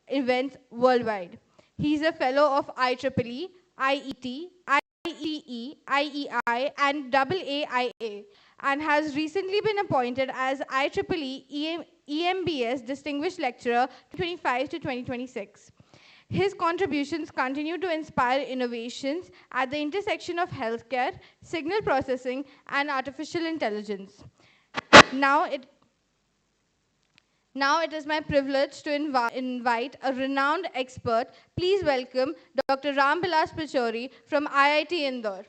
events worldwide. He is a fellow of IEEE, IET, IEE, IEI, and AAIA, and has recently been appointed as IEEE EMBS Distinguished Lecturer 2025 to 2026. His contributions continue to inspire innovations at the intersection of healthcare, signal processing, and artificial intelligence. Now it is my privilege to invite a renowned expert. Please welcome Dr. Rambilas Pachori from IIT Indore.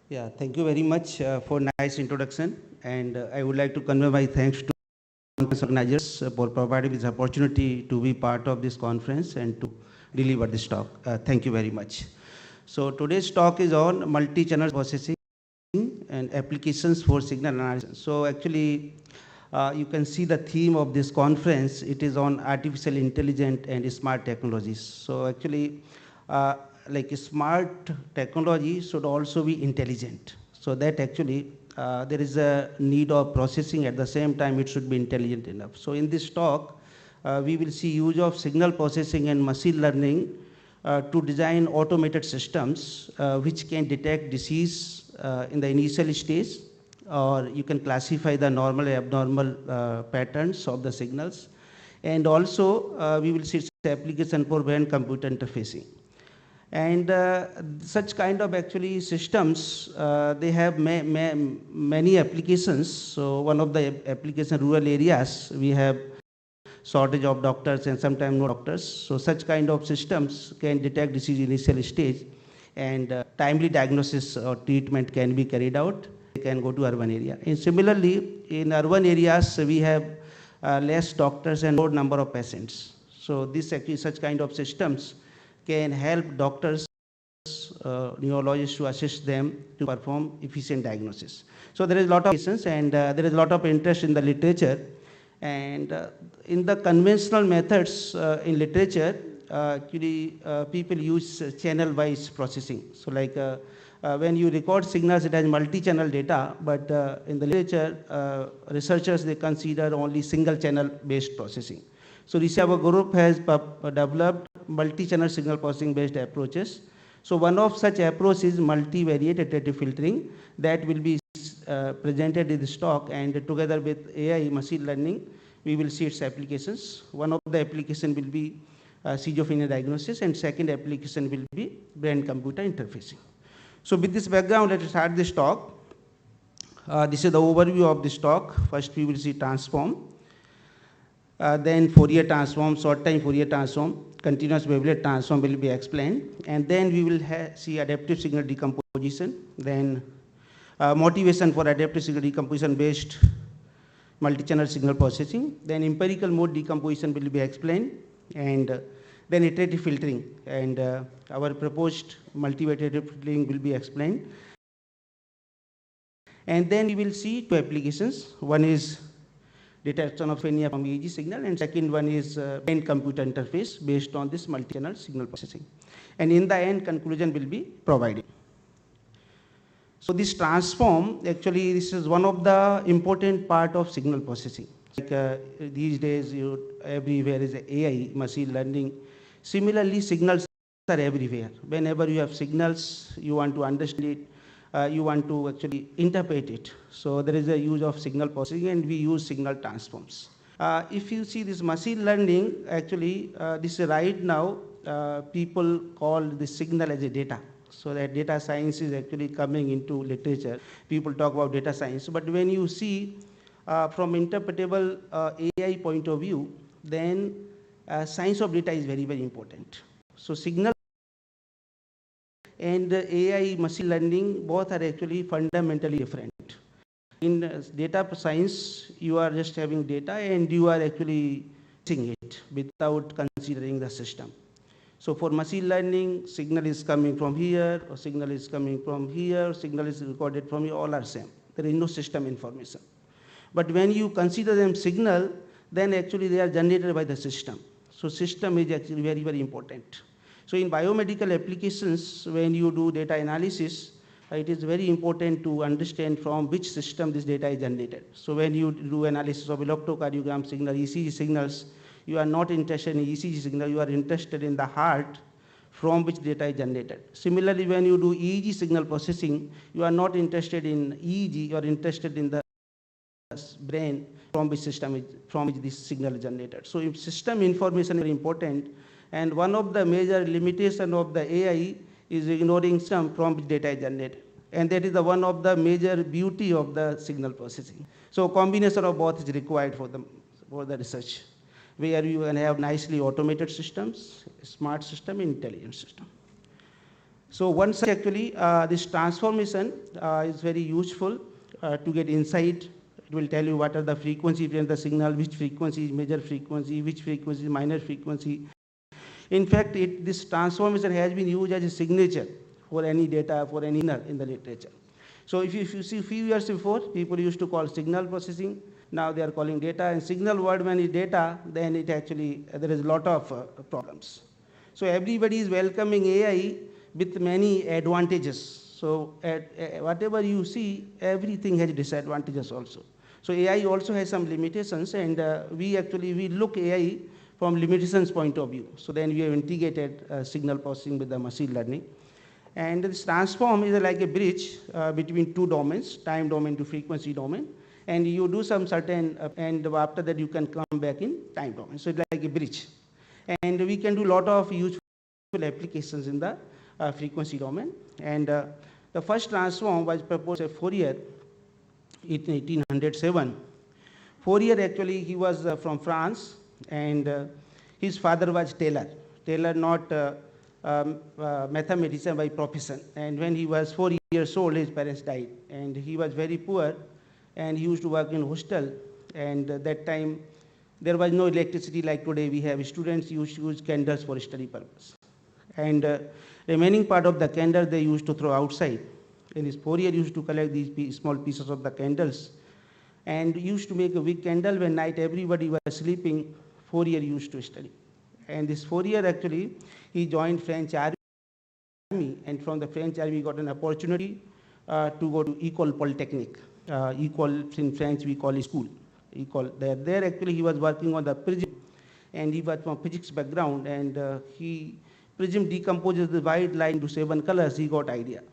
Yeah, thank you very much for nice introduction, and I would like to convey my thanks to conference organizers for providing this opportunity to be part of this conference and to deliver this talk. Thank you very much. So today's talk is on multi-channel processing and applications for signal analysis. So actually, you can see the theme of this conference. It is on artificial intelligence and smart technologies. So actually, like smart technology should also be intelligent. So that actually there is a need of processing, at the same time it should be intelligent enough. So in this talk, we will see use of signal processing and machine learning to design automated systems which can detect disease in the initial stage, or you can classify the normal and abnormal patterns of the signals. And also we will see application for brain-computer interfacing. And such kind of actually systems, they have many applications. So one of the application, rural areas, we have shortage of doctors and sometimes no doctors. So such kind of systems can detect disease initial stage, and timely diagnosis or treatment can be carried out. They can go to urban area. And similarly, in urban areas, we have less doctors and more number of patients. So this actually, such kind of systems can help doctors, neurologists to assist them to perform efficient diagnosis. So there is a lot of cases, and there is a lot of interest in the literature. And in the conventional methods in literature, actually people use channel-wise processing. So like when you record signals, it has multi-channel data, but in the literature, researchers, they consider only single-channel based processing. So our group has developed multi-channel signal processing based approaches. So one of such approach is multivariate iterative filtering that will be presented in this talk, and together with AI machine learning, we will see its applications. One of the application will be schizophrenia diagnosis, and second application will be brain-computer interfacing. So with this background, let us start this talk. This is the overview of this talk. First, we will see transform. Then Fourier transform, short time Fourier transform, continuous wavelet transform will be explained, and then we will see adaptive signal decomposition, then motivation for adaptive signal decomposition based multi-channel signal processing, then empirical mode decomposition will be explained, and then iterative filtering, and our proposed multivariate filtering will be explained. And then we will see two applications. One is detection of schizophrenia from EEG signal, and second one is brain-computer interface based on this multi-channel signal processing. And in the end, conclusion will be provided. So this transform, actually, this is one of the important part of signal processing. Like these days, everywhere is AI, machine learning. Similarly, signals are everywhere. Whenever you have signals, you want to understand it, you want to actually interpret it. So there is a use of signal processing, and we use signal transforms. If you see this machine learning, actually, this right now, people call the signal as a data. So that data science is actually coming into literature. People talk about data science. But when you see from interpretable AI point of view, then science of data is very, very important. So signal and AI machine learning, both are actually fundamentally different. In data science, you are just having data and you are actually seeing it without considering the system. So for machine learning, signal is coming from here, or signal is coming from here, signal is recorded from here, all are same. There is no system information. But when you consider them signal, then actually they are generated by the system. So system is actually very, very important. So in biomedical applications, when you do data analysis, it is very important to understand from which system this data is generated. So when you do analysis of electrocardiogram signal, ECG signals, you are not interested in ECG signal, you are interested in the heart from which data is generated. Similarly, when you do EEG signal processing, you are not interested in EEG, you are interested in the brain from which from which this signal is generated. So if system information is very important, and one of the major limitation of the AI is ignoring some from which data is generated. And that is the one of the major beauty of the signal processing. So combination of both is required for the research, where you can have nicely automated systems, smart system, intelligent system. So once actually this transformation is very useful to get insight. It will tell you what are the frequency behind the signal, which frequency is major frequency, which frequency is minor frequency. In fact, this transformation has been used as a signature for any data, for any in the literature. So if you see a few years before, people used to call signal processing. Now they are calling data, and signal word when is data, then it actually, there is a lot of problems. So everybody is welcoming AI with many advantages. So whatever you see, everything has disadvantages also. So AI also has some limitations, and we look AI from limitations point of view. So then we have integrated signal processing with the machine learning. And this transform is like a bridge between two domains, time domain to frequency domain. And you do some certain, and after that you can come back in time domain. So it's like a bridge. And we can do a lot of useful applications in the frequency domain. And the first transform was proposed at Fourier in 1807. Fourier actually, he was from France, and his father was tailor. Tailor, not mathematician by profession. And when he was 4 years old, his parents died, and he was very poor, and he used to work in hostel. And that time, there was no electricity like today. We have students used to use candles for study purpose. And remaining part of the candle they used to throw outside. And his Fourier used to collect these small pieces of the candles, and used to make a big candle. When night everybody was sleeping, Fourier used to study. And this Fourier actually, he joined French army, and from the French army he got an opportunity to go to École Polytechnique. École in French we call it school. École. There actually he was working on the prism, and he was from physics background, and prism decomposes the white light into 7 colors. He got idea.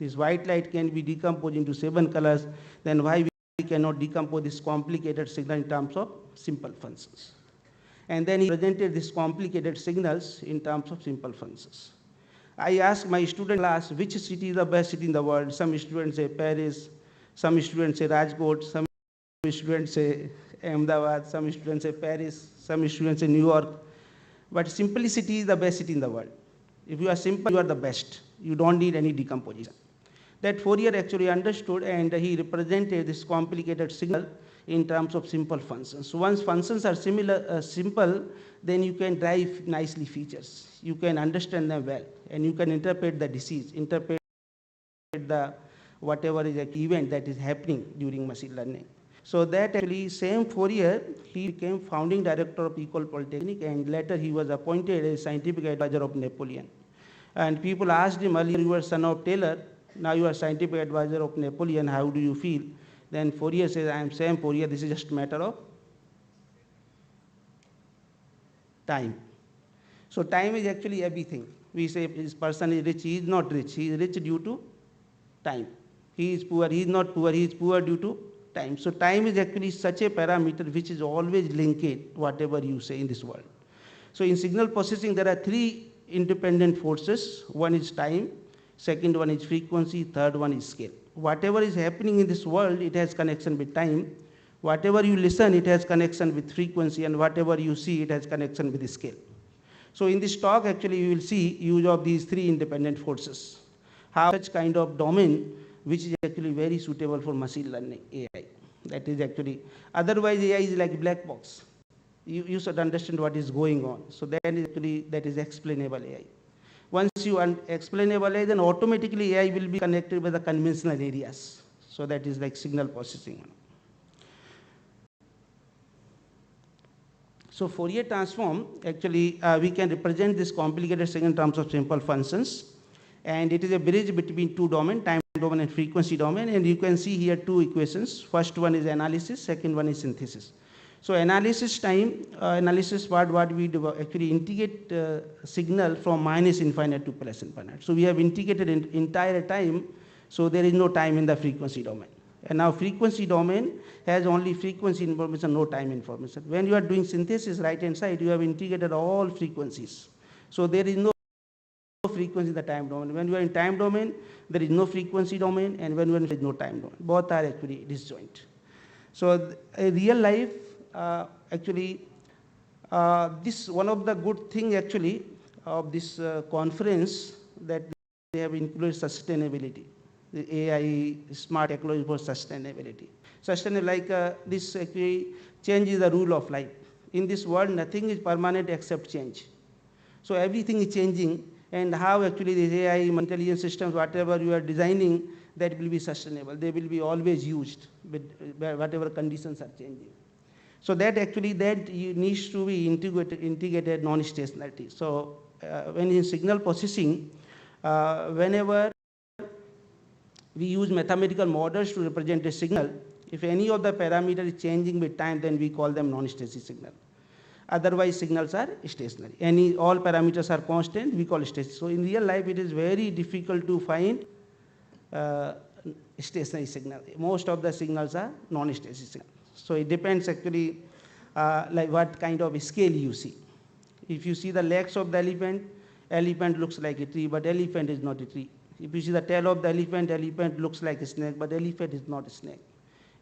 This white light can be decomposed into 7 colors, then why we cannot decompose this complicated signal in terms of simple functions? And then he presented these complicated signals in terms of simple functions. I asked my student class, which city is the best city in the world? Some students say Paris, some students say Rajkot, some students say Ahmedabad, some students say Paris, some students say New York. But simplicity is the best city in the world. If you are simple, you are the best. You don't need any decomposition. That Fourier actually understood, and he represented this complicated signal in terms of simple functions. So once functions are simple, then you can derive nicely features. You can understand them well, and you can interpret the disease, interpret the whatever is an event that is happening during machine learning. So that actually same Fourier, he became founding director of École Polytechnique, and later he was appointed as scientific advisor of Napoleon. And people asked him earlier, you were son of tailor, Now you are scientific advisor of Napoleon, how do you feel? Then Fourier says, I am Sam Fourier, this is just a matter of time. So time is actually everything. We say this person is rich, he is not rich. He is rich due to time. He is poor, he is not poor, he is poor due to time. So time is actually such a parameter which is always linked, whatever you say in this world. So in signal processing, there are three independent forces. One is time, second one is frequency, third one is scale. Whatever is happening in this world, it has connection with time. Whatever you listen, it has connection with frequency, and whatever you see, it has connection with the scale. So in this talk, actually, you will see use of these three independent forces. How such kind of domain, which is actually very suitable for machine learning, AI. That is actually, otherwise AI is like a black box. You should understand what is going on. So then actually that is explainable AI. Once you explainable AI, then automatically AI will be connected with the conventional areas. So that is like signal processing. So Fourier transform, actually, we can represent this complicated signal in terms of simple functions. And it is a bridge between two domains, time domain and frequency domain. And you can see here two equations. First one is analysis, second one is synthesis. So analysis time, analysis part, what we do, actually integrate signal from minus infinite to plus infinite. So we have integrated entire time, so there is no time in the frequency domain. And now frequency domain has only frequency information, no time information. When you are doing synthesis, right hand side, you have integrated all frequencies. So there is no frequency in the time domain. When you are in time domain, there is no frequency domain, and when there is no time domain. Both are actually disjoint. So real life, actually, this one of the good thing actually of this conference that they have included sustainability. The AI smart technology for sustainability. Sustainable, like this actually changes the rule of life. In this world, nothing is permanent except change. So everything is changing, and how actually these AI intelligence systems, whatever you are designing, that will be sustainable. They will be always used with whatever conditions are changing. So that actually that needs to be integrated non-stationarity. So when in signal processing, whenever we use mathematical models to represent a signal, if any of the parameters is changing with time, then we call them non-stationary signal. Otherwise, signals are stationary. All parameters are constant, we call stationary. So in real life, it is very difficult to find stationary signal. Most of the signals are non-stationary signal. So it depends actually like what kind of scale you see. If you see the legs of the elephant, elephant looks like a tree, but elephant is not a tree. If you see the tail of the elephant, elephant looks like a snake, but elephant is not a snake.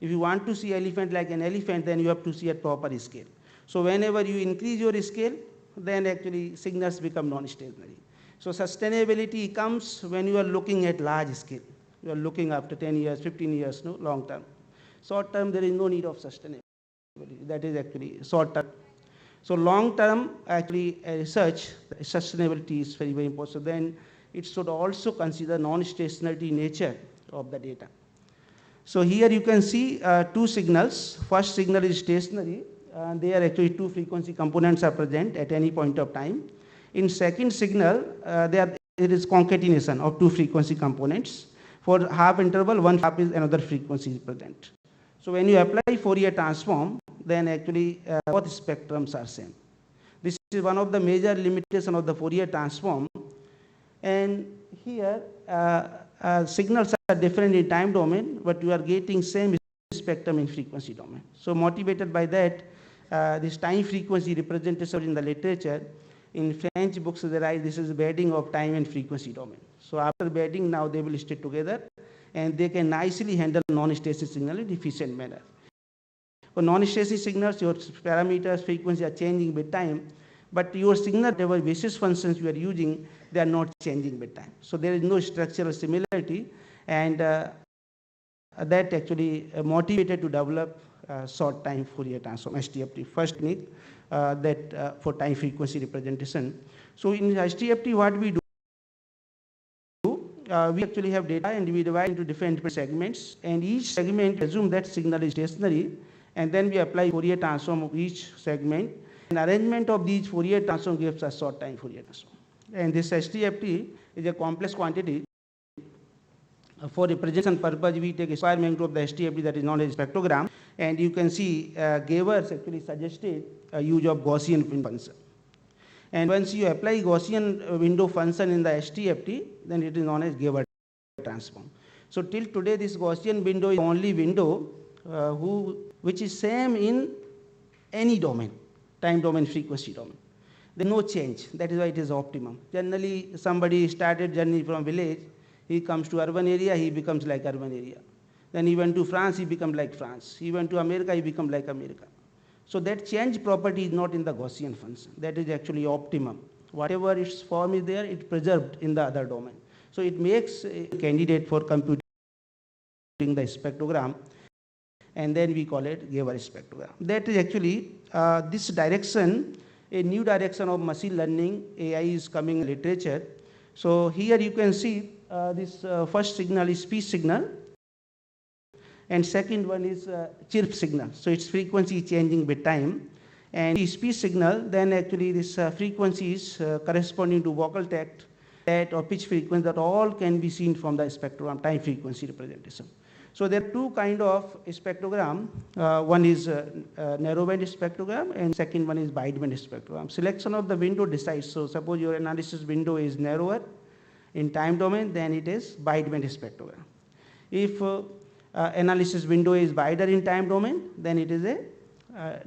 If you want to see elephant like an elephant, then you have to see a proper scale. So whenever you increase your scale, then actually signals become non-stationary. So sustainability comes when you are looking at large scale. You are looking after 10 years, 15 years, no, long term. Short term, there is no need of sustainability. That is actually short term. So long term, actually research, sustainability is very, very important. So then it should also consider non-stationary nature of the data. So here you can see two signals. First signal is stationary. There actually two frequency components are present at any point of time. In second signal, there is concatenation of two frequency components. For half interval, one half is another frequency is present. So when you apply Fourier transform, then actually both spectrums are same. This is one of the major limitations of the Fourier transform. And here, signals are different in time domain, but you are getting same spectrum in frequency domain. So motivated by that, this time frequency representation in the literature, in French books, there is this is bedding of time and frequency domain. So after bedding, now they will stay together, and they can nicely handle non-stationary signal in efficient manner. For non-stationary signals, your parameters, frequency are changing with time, but your signal, whatever basis functions you are using, they are not changing with time. So there is no structural similarity, and that actually motivated to develop short time Fourier transform, STFT, first technique that for time frequency representation. So in STFT, what we do, we actually have data and we divide into different segments, and each segment assume that signal is stationary, and then we apply Fourier transform of each segment. And arrangement of these Fourier transform gives us short time Fourier transform. And this STFT is a complex quantity, For representation purpose, we take a square magnitude of the STFT, that is known as spectrogram, and you can see Gavers actually suggested use of Gaussian function. And once you apply Gaussian window function in the STFT, then it is known as Gaver transform. So till today, this Gaussian window is the only window which is same in any domain, time domain, frequency domain. There is no change. That is why it is optimum. Generally, somebody started journey from village, he comes to urban area, he becomes like urban area. Then he went to France, he becomes like France. He went to America, he becomes like America. So that change property is not in the Gaussian function. That is actually optimum. Whatever its form is there, it preserved in the other domain. So it makes a candidate for computing the spectrogram, and then we call it Gaver spectrogram. That is actually this direction, a new direction of machine learning. AI is coming in literature. So here you can see this first signal is speech signal, and second one is chirp signal. So its frequency is changing with time. And the speech signal, then actually this frequency is corresponding to vocal tact or pitch frequency, that all can be seen from the spectrogram time frequency representation. So there are two kinds of spectrogram. One is narrowband spectrogram, and second one is wideband spectrogram. Selection of the window decides. So suppose your analysis window is narrower in time domain, then it is wideband spectrogram. If analysis window is wider in time domain, then it is a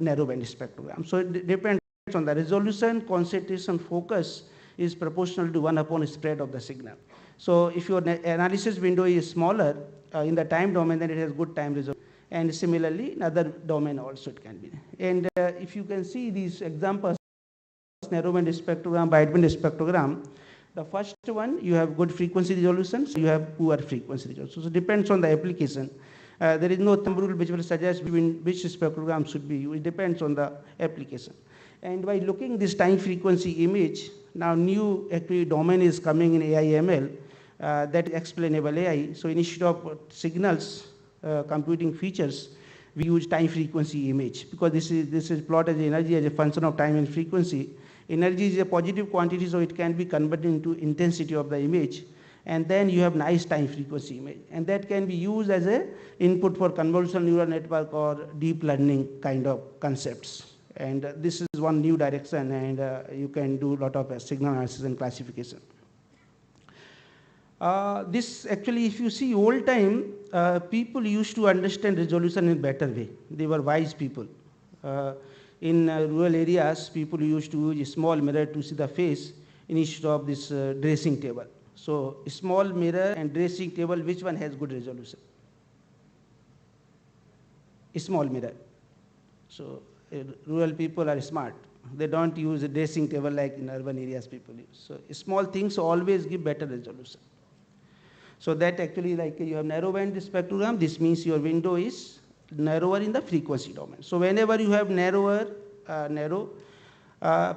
narrowband spectrogram. So it depends on the resolution, concentration, focus is proportional to 1 upon spread of the signal. So if your analysis window is smaller in the time domain, then it has good time resolution. And similarly, in other domain also it can be. And if you can see these examples, narrowband spectrogram, wideband spectrogram, the first one, you have good frequency resolution, so you have poor frequency resolution. So it depends on the application. There is no thumb rule which will suggest which spectrogram should be used. It depends on the application. And by looking this time frequency image, now new actually domain is coming in AI/ML, that is explainable AI. So instead of signals, computing features, we use time frequency image, because this is plotted as energy as a function of time and frequency. Energy is a positive quantity, so it can be converted into intensity of the image, and then you have nice time frequency image, and that can be used as a input for convolutional neural network or deep learning kind of concepts. And this is one new direction, and you can do a lot of signal analysis and classification. This actually, if you see old time, people used to understand resolution in better way. They were wise people. In rural areas, people used to use a small mirror to see the face instead of this dressing table. So small mirror and dressing table, which one has good resolution? A small mirror. So rural people are smart. They don't use a dressing table like in urban areas people use. So small things always give better resolution. So that actually, like you have narrowband spectrogram, this means your window is narrower in the frequency domain. So whenever you have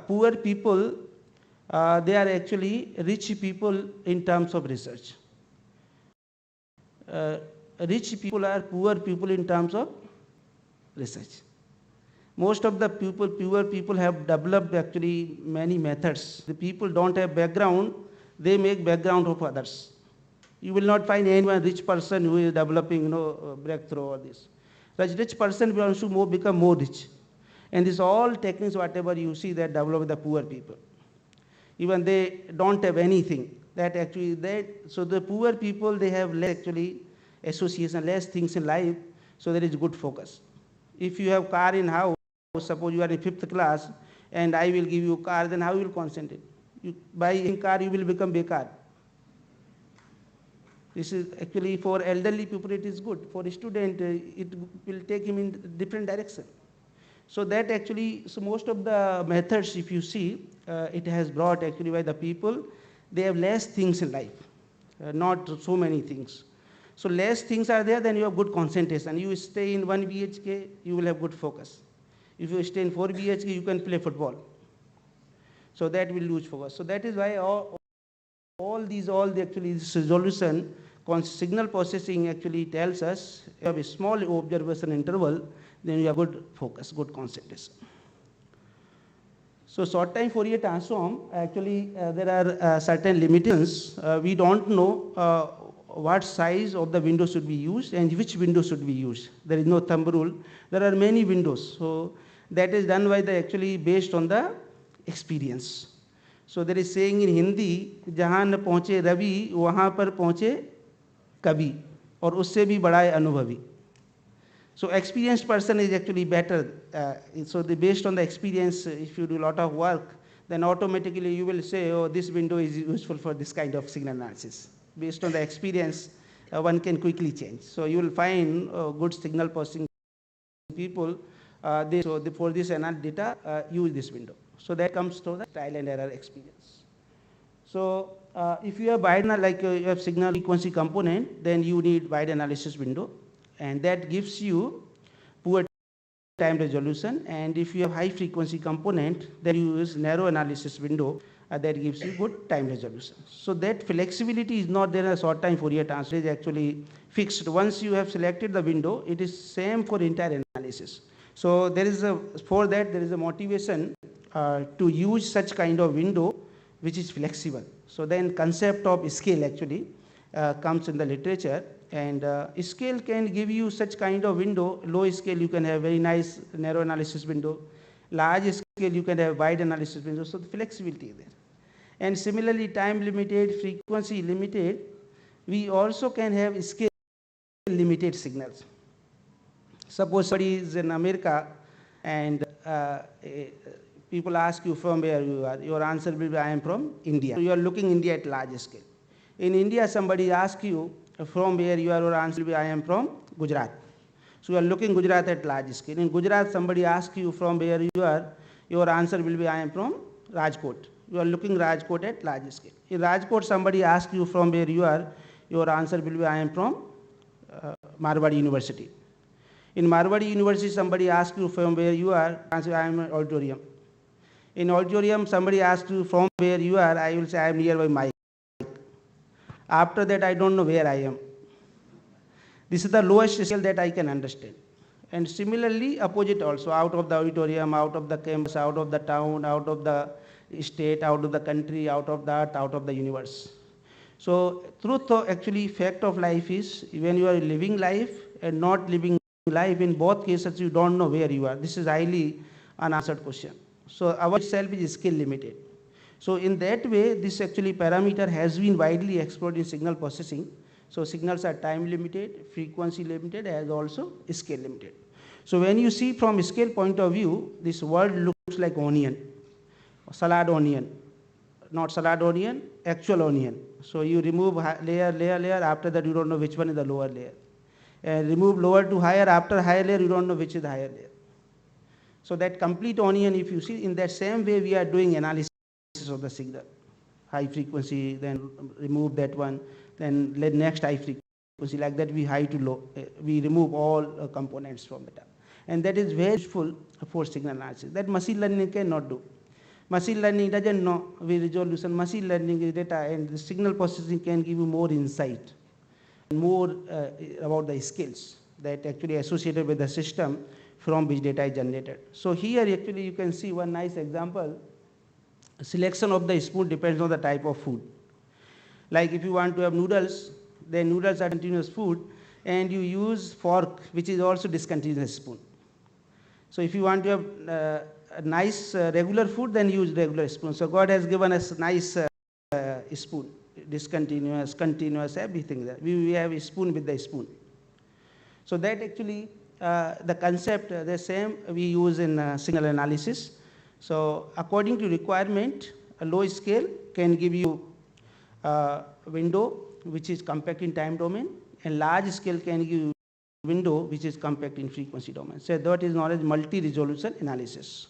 poor people, they are actually rich people in terms of research. Rich people are poor people in terms of research. Most of the poor people have developed actually many methods. The people don't have background, they make background of others. You will not find anyone rich person who is developing, breakthrough or this. Such rich person will also become more rich. And these all techniques, whatever you see, that develop the poor people. Even they don't have anything. So the poor people, they have less actually association, less things in life, so there is good focus. If you have car in house, suppose you are in 5th class, and I will give you car, then how you will concentrate? You buy a car, you will become bekar. This is actually for elderly people, it is good. For a student, it will take him in different direction. So that actually, so most of the methods, if you see, it has brought actually by the people, they have less things in life, not so many things. So less things are there, then you have good concentration. You stay in 1 BHK, you will have good focus. If you stay in 4 BHK, you can play football. So that will lose focus. So that is why all the actually this resolution, signal processing actually tells us you have a small observation interval, then you have good focus, good concentration. So short time Fourier transform, actually there are certain limitations. We don't know what size of the window should be used and which window should be used. There is no thumb rule. There are many windows. So that is done by the actually based on the experience. So there is saying in Hindi, जहाँ न पहुँचे रवि वहाँ पर पहुँचे कवि और उससे भी बड़ा है अनुभवी. So experienced person is actually better. So based on the experience, if you do a lot of work, then automatically you will say, oh, this window is useful for this kind of signal analysis. Based on the experience, one can quickly change. So you will find good signal processing people, for this analysis data, use this window. So that comes to the trial and error experience. So if you have wide, you have signal frequency component, then you need wide analysis window, and that gives you poor time resolution. And if you have high frequency component, then you use narrow analysis window, that gives you good time resolution. So that flexibility is not there in a short time Fourier transfer. It is actually fixed. Once you have selected the window, it is same for entire analysis. So there is for that there is a motivation to use such kind of window which is flexible. So then concept of scale actually comes in the literature, and scale can give you such kind of window. Low scale you can have very nice narrow analysis window. Large scale you can have wide analysis window. So the flexibility is there. And similarly, time limited, frequency limited, we also can have scale limited signals. Suppose somebody is in America and people ask you from where you are, your answer will be I am from India. So you are looking India at large scale. In India, somebody asks you from where you are, your answer will be I am from Gujarat. So you are looking Gujarat at large scale. In Gujarat, somebody asks you from where you are, your answer will be I am from Rajkot. You are looking Rajkot at large scale. In Rajkot, somebody asks you from where you are, your answer will be I am from Marwadi University. In Marwadi University, somebody asks you from where you are, answer I am in auditorium. In auditorium, somebody asks you from where you are, I will say I am nearby mic. After that, I don't know where I am. This is the lowest scale that I can understand. And similarly, opposite also, out of the auditorium, out of the campus, out of the town, out of the state, out of the country, out of the earth, out of the universe. So truth actually fact of life is when you are living life and not living life, in both cases you don't know where you are. This is highly unanswered question. So our itself is skill limited. So in that way, this actually parameter has been widely explored in signal processing. So signals are time limited, frequency limited, as also scale limited. So when you see from scale point of view, this world looks like onion, salad onion, not salad onion, actual onion. So you remove layer, layer, layer, after that you don't know which one is the lower layer. And remove lower to higher, after higher layer you don't know which is the higher layer. So that complete onion, if you see, in that same way we are doing analysis of the signal. High frequency, then remove that one, then let next high frequency, like that we high to low, we remove all components from the top. And that is very useful for signal analysis. That machine learning cannot do. Machine learning doesn't know the resolution. Machine learning is data, and the signal processing can give you more insight and more about the skills that actually associated with the system from which data is generated. So here actually you can see one nice example. Selection of the spoon depends on the type of food. Like if you want to have noodles, then noodles are continuous food, and you use fork, which is also discontinuous spoon. So if you want to have a nice regular food, then use regular spoon. So God has given us nice spoon, discontinuous, continuous, everything there. We have a spoon with the spoon. So that actually the concept, the same we use in signal analysis. So according to requirement, a low scale can give you a window which is compact in time domain, and large scale can give you window which is compact in frequency domain. So that is known as multi-resolution analysis.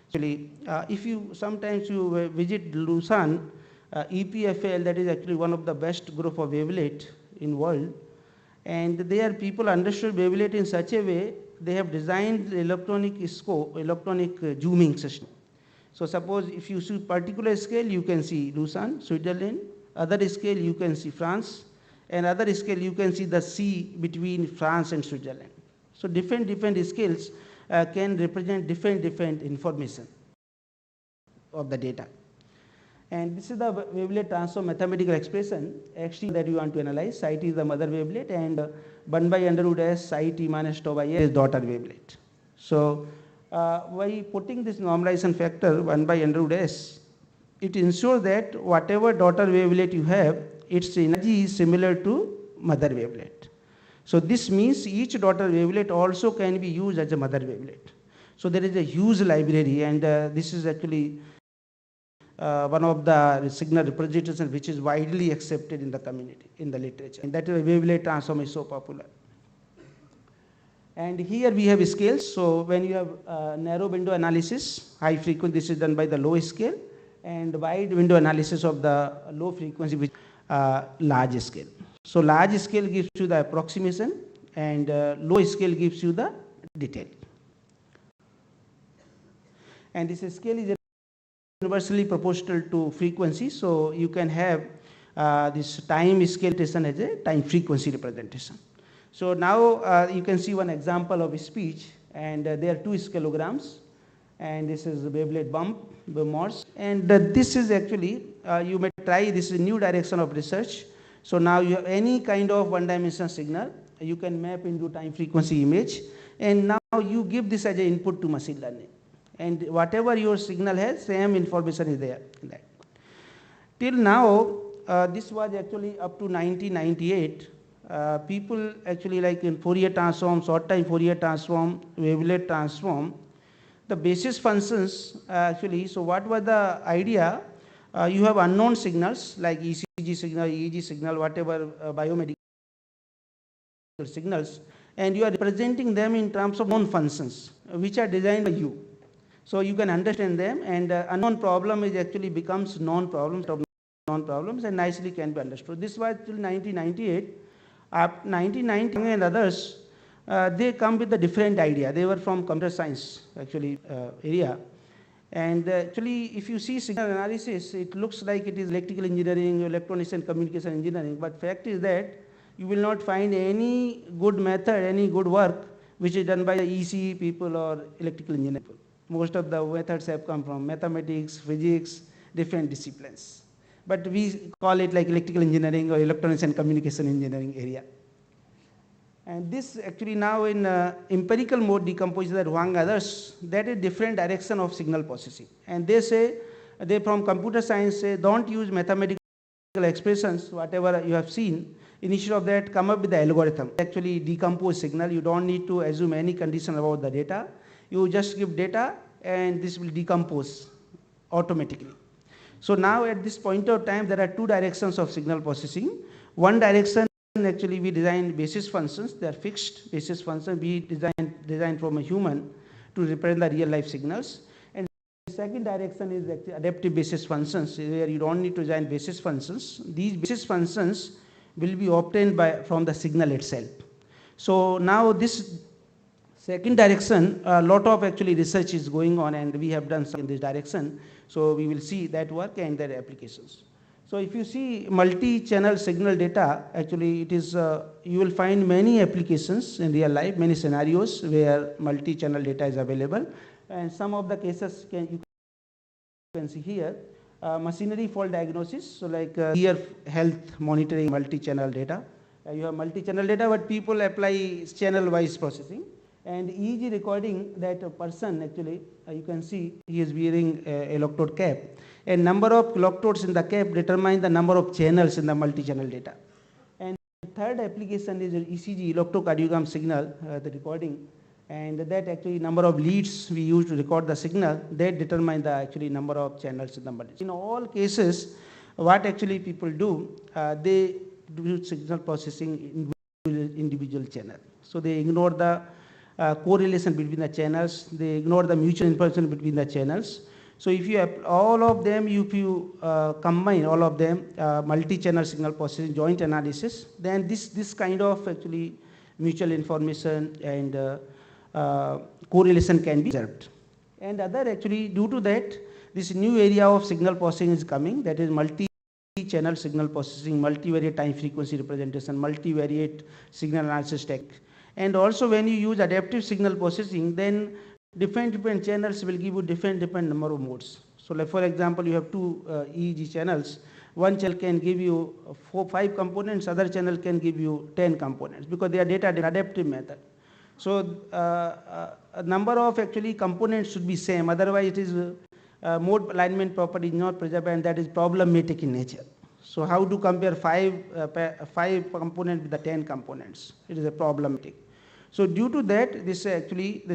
Actually, if you sometimes you visit Lausanne, EPFL, that is actually one of the best group of wavelet in world, and there people understood wavelet in such a way they have designed electronic scope, electronic zooming system. So suppose if you see particular scale, you can see Lausanne, Switzerland, other scale you can see France, and other scale you can see the sea between France and Switzerland. So different scales can represent different information of the data. And this is the wavelet transform mathematical expression xt that you want to analyze. Psi t is the mother wavelet, and 1 by under root s psi t minus tau by s is daughter wavelet. So by putting this normalization factor 1 by under root s, it ensures that whatever daughter wavelet you have, its energy is similar to mother wavelet. So this means each daughter wavelet also can be used as a mother wavelet. So there is a huge library, and this is actually one of the signal representation which is widely accepted in the community, in the literature. And that is why wavelet transform is so popular. And here we have scales. So when you have narrow window analysis, high frequency, this is done by the low scale, and wide window analysis of the low frequency, which large scale. So large scale gives you the approximation, and low scale gives you the detail. And this scale is universally proportional to frequency, so you can have this time scale representation as a time frequency representation. So now you can see one example of a speech, and there are two scalograms, and this is the wavelet bump, Morse, and this is actually you may try this new direction of research. So now you have any kind of one-dimensional signal, you can map into time frequency image, and now you give this as an input to machine learning, and whatever your signal has, same information is there in that. Till now, this was actually up to 1998. People actually, like in Fourier transform, short time Fourier transform, wavelet transform, the basis functions actually. So what was the idea? You have unknown signals like ECG signal, EEG signal, whatever biomedical signals, and you are representing them in terms of known functions which are designed by you. So you can understand them, and unknown problem is actually becomes known problems of known problems, and nicely can be understood. This was till 1998. 1990 and others, they come with a different idea. They were from computer science actually area, and actually if you see signal analysis, it looks like it is electrical engineering, electronics and communication engineering, but fact is that you will not find any good method, any good work which is done by the ECE people or electrical engineering people. Most of the methods have come from mathematics, physics, different disciplines. But we call it like electrical engineering or electronics and communication engineering area. And this actually now in empirical mode decomposes the Huang others, that is different direction of signal processing. And they say, they from computer science say, don't use mathematical expressions, whatever you have seen. Instead of that, come up with the algorithm. Actually decompose signal. You don't need to assume any condition about the data. You just give data, and this will decompose automatically. So now at this point of time, there are two directions of signal processing. One direction, actually we design basis functions. They are fixed basis functions. We design from a human to represent the real life signals. And the second direction is adaptive basis functions, where you don't need to design basis functions. These basis functions will be obtained from the signal itself. So now this second direction, a lot of actually research is going on, and we have done some in this direction. So we will see that work and their applications. So if you see multi-channel signal data, actually it is, you will find many applications in real life, many scenarios where multi-channel data is available. And some of the cases you can see here, machinery fault diagnosis. So like ear health monitoring, multi-channel data. You have multi-channel data, but people apply channel-wise processing. And EEG recording, that a person actually, you can see he is wearing a electrode cap, and number of electrodes in the cap determine the number of channels in the multi-channel data. And the third application is ECG, electrocardiogram signal, the recording, and that actually number of leads we use to record the signal, that determine the actually number of channels in the multi. In all cases, what actually people do, they do signal processing in individual channel. So they ignore the correlation between the channels, they ignore the mutual information between the channels. So if you have all of them, if you combine all of them, multi-channel signal processing, joint analysis, then this kind of actually mutual information and correlation can be observed. And other actually, due to that, this new area of signal processing is coming, that is multi-channel signal processing, multivariate time frequency representation, multivariate signal analysis technique. And also when you use adaptive signal processing, then different channels will give you different number of modes. So like for example, you have two EEG channels. One channel can give you 5 components, other channel can give you 10 components because they are data adaptive method. So a number of actually components should be same, otherwise it is mode alignment property is not preserved, and that is problematic in nature. So how to compare 5 components with the 10 components? It is a problematic. So due to that, this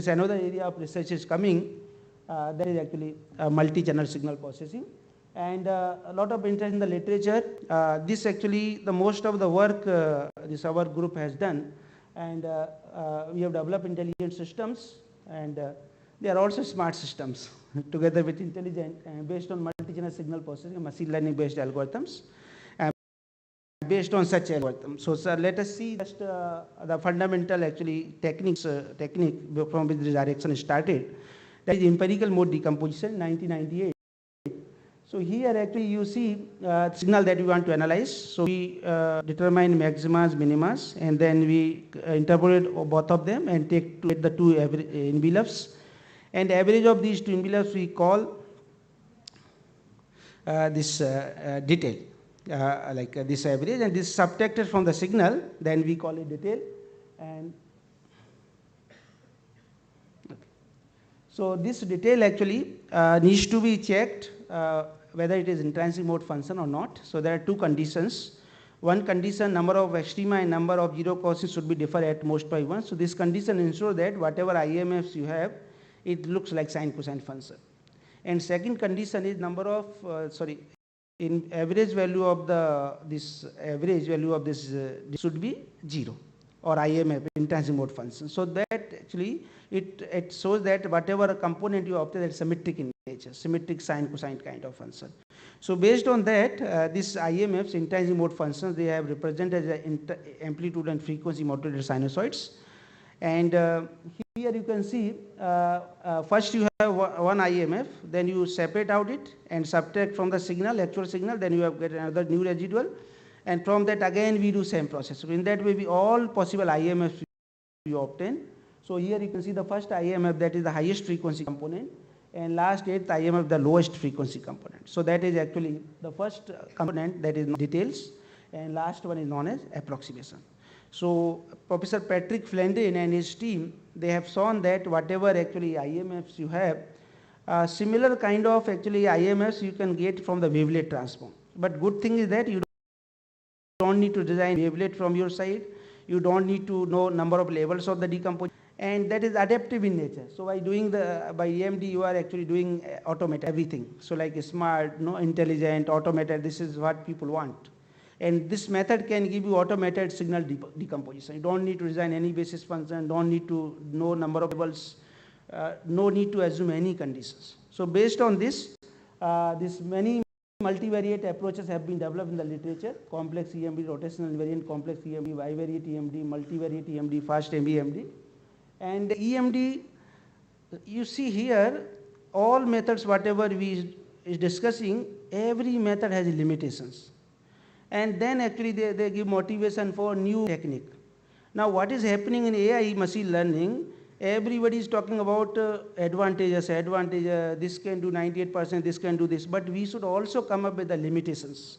another area of research is coming, that is actually multi-channel signal processing, and a lot of interest in the literature. This actually the most of the work this our group has done, and we have developed intelligent systems, and they are also smart systems together with intelligent and based on multi-channel signal processing, machine learning based algorithms. Based on such algorithm. So, sir, let us see just the fundamental actually technique from which this direction started. That is empirical mode decomposition, 1998. So here actually you see signal that we want to analyze. So we determine maximas, minimas, and then we interpolate both of them and take the two envelopes. And average of these two envelopes we call this detail. This average, and this subtracted from the signal, then we call it detail. And so this detail actually needs to be checked whether it is intrinsic mode function or not. So there are two conditions. One condition, number of extrema and number of zero causes should be differ at most by 1. So this condition ensures that whatever IMFs you have, it looks like sine cosine function. And second condition is number of in average value of this should be 0 or IMF, intrinsic mode function. So that actually it shows that whatever component you obtain is symmetric in nature, symmetric sine cosine kind of function. So based on that, this IMFs, intrinsic mode functions, they have represented as amplitude and frequency modulated sinusoids. And here you can see first you have one IMF, then you separate out it and subtract from the signal, actual signal, then you have get another new residual, and from that again we do same process. So in that way we all possible IMFs we obtain. So here you can see the first IMF, that is the highest frequency component, and last 8th IMF the lowest frequency component. So that is actually the first component, that is details, and last one is known as approximation. So Professor Patrick Flandin and his team, they have shown that whatever actually IMFs you have, similar kind of actually IMFs you can get from the wavelet transform. But good thing is that you don't need to design wavelet from your side. You don't need to know number of levels of the decomposition, and that is adaptive in nature. So by doing by EMD, you are actually doing automate everything. So like smart, intelligent, automated, this is what people want. And this method can give you automated signal decomposition. You don't need to design any basis function, don't need to know number of levels, no need to assume any conditions. So based on this, many multivariate approaches have been developed in the literature: complex EMD, rotational invariant complex EMD, bivariate EMD, multivariate EMD, fast EMD. And EMD, you see here, all methods whatever we is discussing, every method has limitations. And then actually they give motivation for new technique. Now what is happening in AI machine learning, everybody is talking about advantages, this can do 98%, this can do this, but we should also come up with the limitations.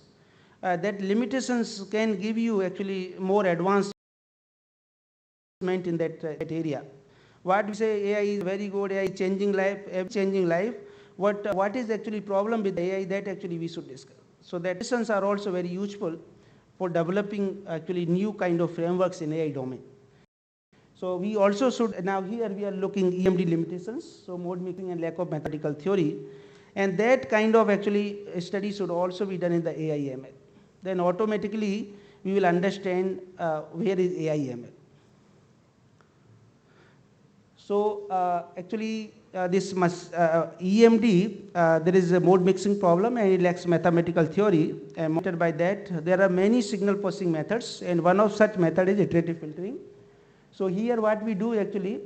That limitations can give you actually more advancement in that area. What we say, AI is very good, AI is changing life, what is actually problem with AI, that actually we should discuss. So that lessons are also very useful for developing actually new kind of frameworks in AI domain. So we also should, now here we are looking EMD limitations, so mode mixing and lack of mathematical theory, and that kind of actually study should also be done in the AI/ML. Then automatically we will understand where is AI/ML. So actually this EMD, there is a mode mixing problem and it lacks mathematical theory, and motivated by that there are many signal processing methods, and one of such method is iterative filtering. So here what we do actually,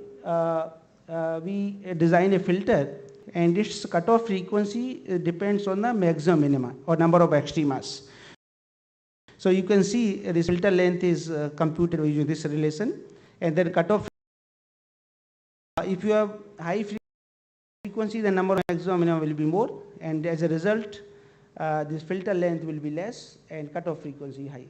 we design a filter, and its cutoff frequency depends on the maximum minima or number of extremas. So you can see this filter length is computed using this relation, and then cutoff. If you have high frequency, the number of maximum minimum will be more, and as a result, this filter length will be less and cutoff frequency high.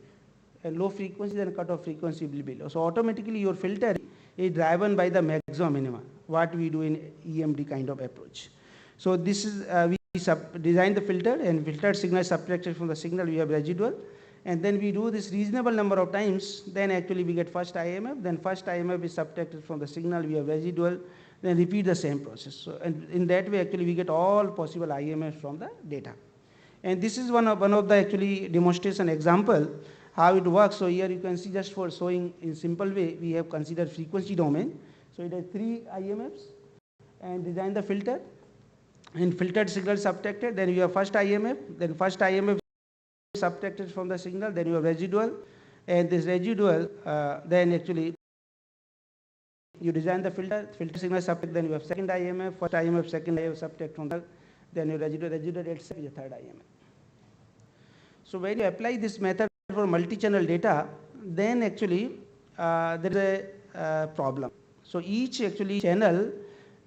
And low frequency, then cutoff frequency will be low. So automatically your filter is driven by the maximum minima, what we do in EMD kind of approach. So this is, we design the filter, and filtered signal is subtracted from the signal, we have residual. And then we do this reasonable number of times, then actually we get first IMF, then first IMF is subtracted from the signal, we have residual, then repeat the same process. So, and in that way actually we get all possible IMFs from the data. And this is one of the actually demonstration example how it works. So here you can see, just for showing in simple way, we have considered frequency domain. So it has 3 IMFs and design the filter, and filtered signal subtracted, then you have first IMF, then first IMF subtracted from the signal, then you have residual, and this residual then actually you design the filter signal subtract, then you have second IMF, first IMF, second IMF subtract from the, then your residual itself is a third IMF. So when you apply this method for multi-channel data, then actually there is a problem. So each actually channel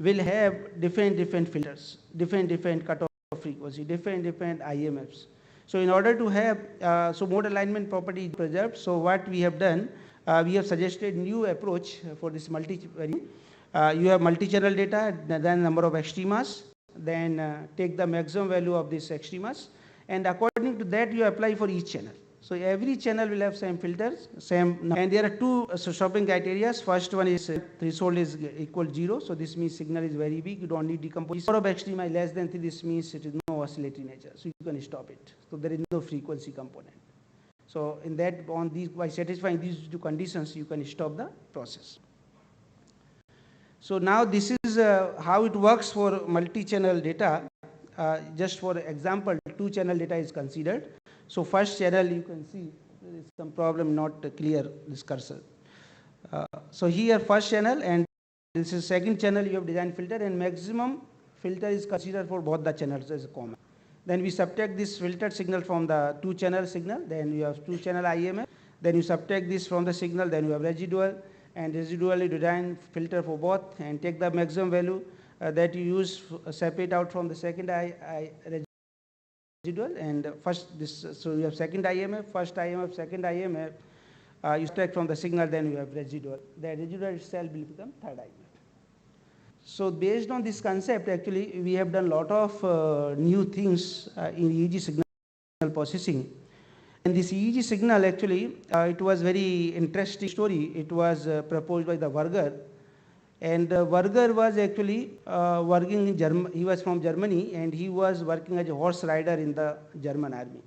will have different filters, different cutoff frequency, different IMFs. So in order to have, so mode alignment property is preserved. So what we have done, we have suggested new approach for this you have multi-channel data, then number of extremas, then take the maximum value of this extremas, and according to that you apply for each channel. So every channel will have same filters, same, and there are two stopping criteria. First one is threshold is equal 0, so this means signal is very weak, you don't need decomposition. Number of extrema is less than 3, this means it is no oscillatory nature, so you can stop it. So there is no frequency component. So in that, on these, by satisfying these two conditions, you can stop the process. So now this is how it works for multi-channel data. Just for example, 2-channel data is considered. So first channel, you can see there is some problem, not clear this cursor. So here first channel, and this is second channel, you have designed filter, and maximum filter is considered for both the channels as common. Then we subtract this filtered signal from the 2-channel signal, then you have 2-channel IMF, then you subtract this from the signal, then you have residual, and residually design filter for both, and take the maximum value that you use, separate out from the second residual, and first this, so you have second IMF, first IMF, second IMF, you subtract from the signal, then you have residual. The residual itself will become third IMF. So based on this concept, actually we have done a lot of new things in EEG signal processing. And this EEG signal actually, it was very interesting story. It was proposed by the Werger. And Werger was actually working in Germany. He was from Germany, and he was working as a horse rider in the German army.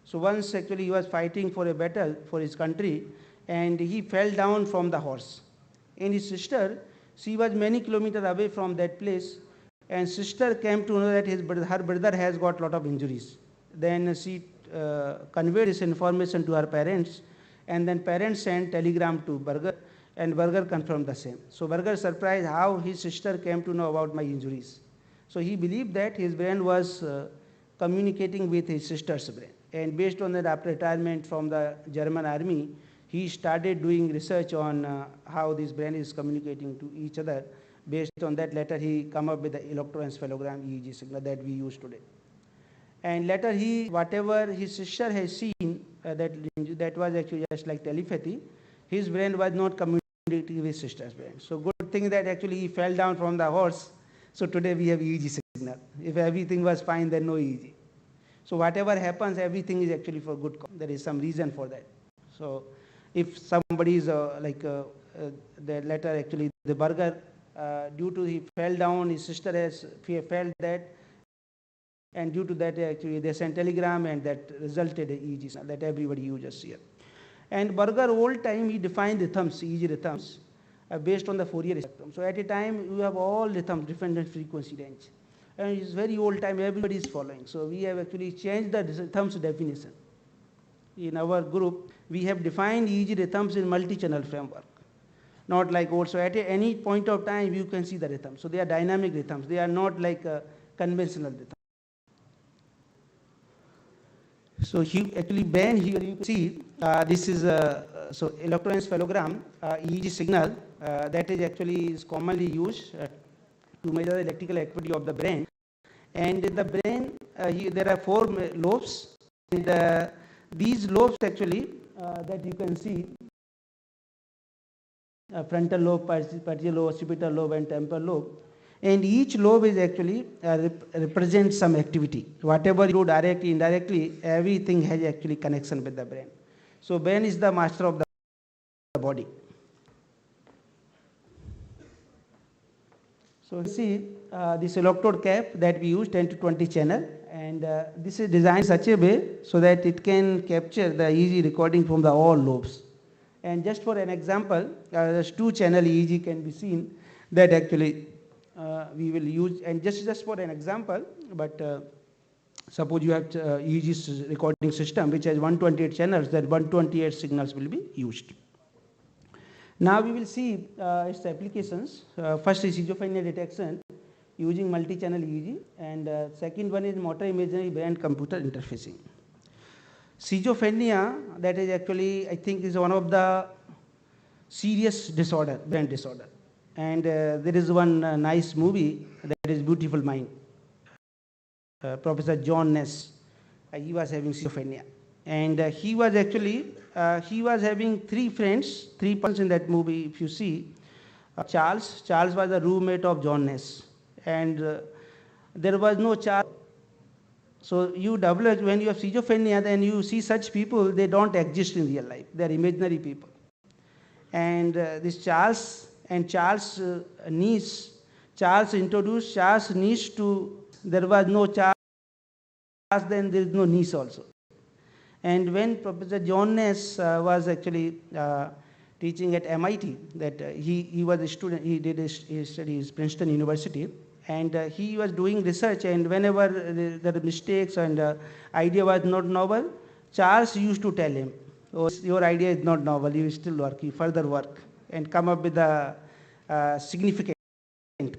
So once actually he was fighting for a battle for his country, and he fell down from the horse. And his sister, she was many kilometers away from that place, and sister came to know that her brother has got a lot of injuries. Then she conveyed this information to her parents, and then parents sent telegram to Werger, and Werger confirmed the same. So Werger surprised how his sister came to know about my injuries. So he believed that his brain was communicating with his sister's brain. And based on that, after retirement from the German army, he started doing research on how this brain is communicating to each other. Based on that, later he come up with the electroencephalogram EEG signal that we use today. And later whatever his sister has seen, that was actually just like telepathy. His brain was not communicating with his sister's brain. So good thing that actually he fell down from the horse. So today we have EEG signal. If everything was fine, then no EEG. So whatever happens, everything is actually for good cause. There is some reason for that. So if somebody is the letter actually, the Werger, due to he fell down, his sister has felt that, and due to that actually they sent telegram, and that resulted in EEG signal that everybody uses here. And Werger old time, he defined rhythms, EEG rhythms, based on the Fourier spectrum. So at a time you have all rhythms, different frequency range. And it's very old time, everybody is following. So we have actually changed the rhythms definition. In our group, we have defined EEG rhythms in multi-channel framework. Not like old. So at any point of time, you can see the rhythms. So they are dynamic rhythms. They are not like conventional rhythms. So actually, Ben, here you can see this is so electroencephalogram EEG signal that is actually commonly used to measure the electrical activity of the brain. And in the brain, there are four lobes, and these lobes actually that you can see, frontal lobe, parietal lobe, occipital lobe, and temporal lobe. And each lobe is actually represents some activity. Whatever you do directly, indirectly, everything has actually connection with the brain. So brain is the master of the body. So you see this electrode cap that we use 10 to 20 channel, and this is designed such a way so that it can capture the EEG recording from the all lobes. And just for an example, there's two channel EEG can be seen that actually we will use, and just for an example, but suppose you have EEG recording system which has 128 channels, that 128 signals will be used. Now we will see its applications. First is schizophrenia detection using multi-channel EEG, and second one is motor imagery brain computer interfacing. Schizophrenia, that is actually, I think, is one of the serious disorder, brain disorder. And there is one nice movie that is Beautiful Mind. Professor John Ness, he was having schizophrenia. And he was actually, he was having three friends, three persons in that movie, if you see. Charles was the roommate of John Ness. And there was no Charles. So you develop, when you have schizophrenia, then you see such people, they don't exist in real life. They are imaginary people. And this Charles and Charles' niece, Charles introduced Charles' niece to, there was no Charles, then there is no niece also. And when Professor John Ness was actually teaching at MIT, that he was a student, he did his studies Princeton University, and he was doing research, and whenever there are mistakes and idea was not novel, Charles used to tell him, oh, your idea is not novel, you still work, you further work, and come up with a significant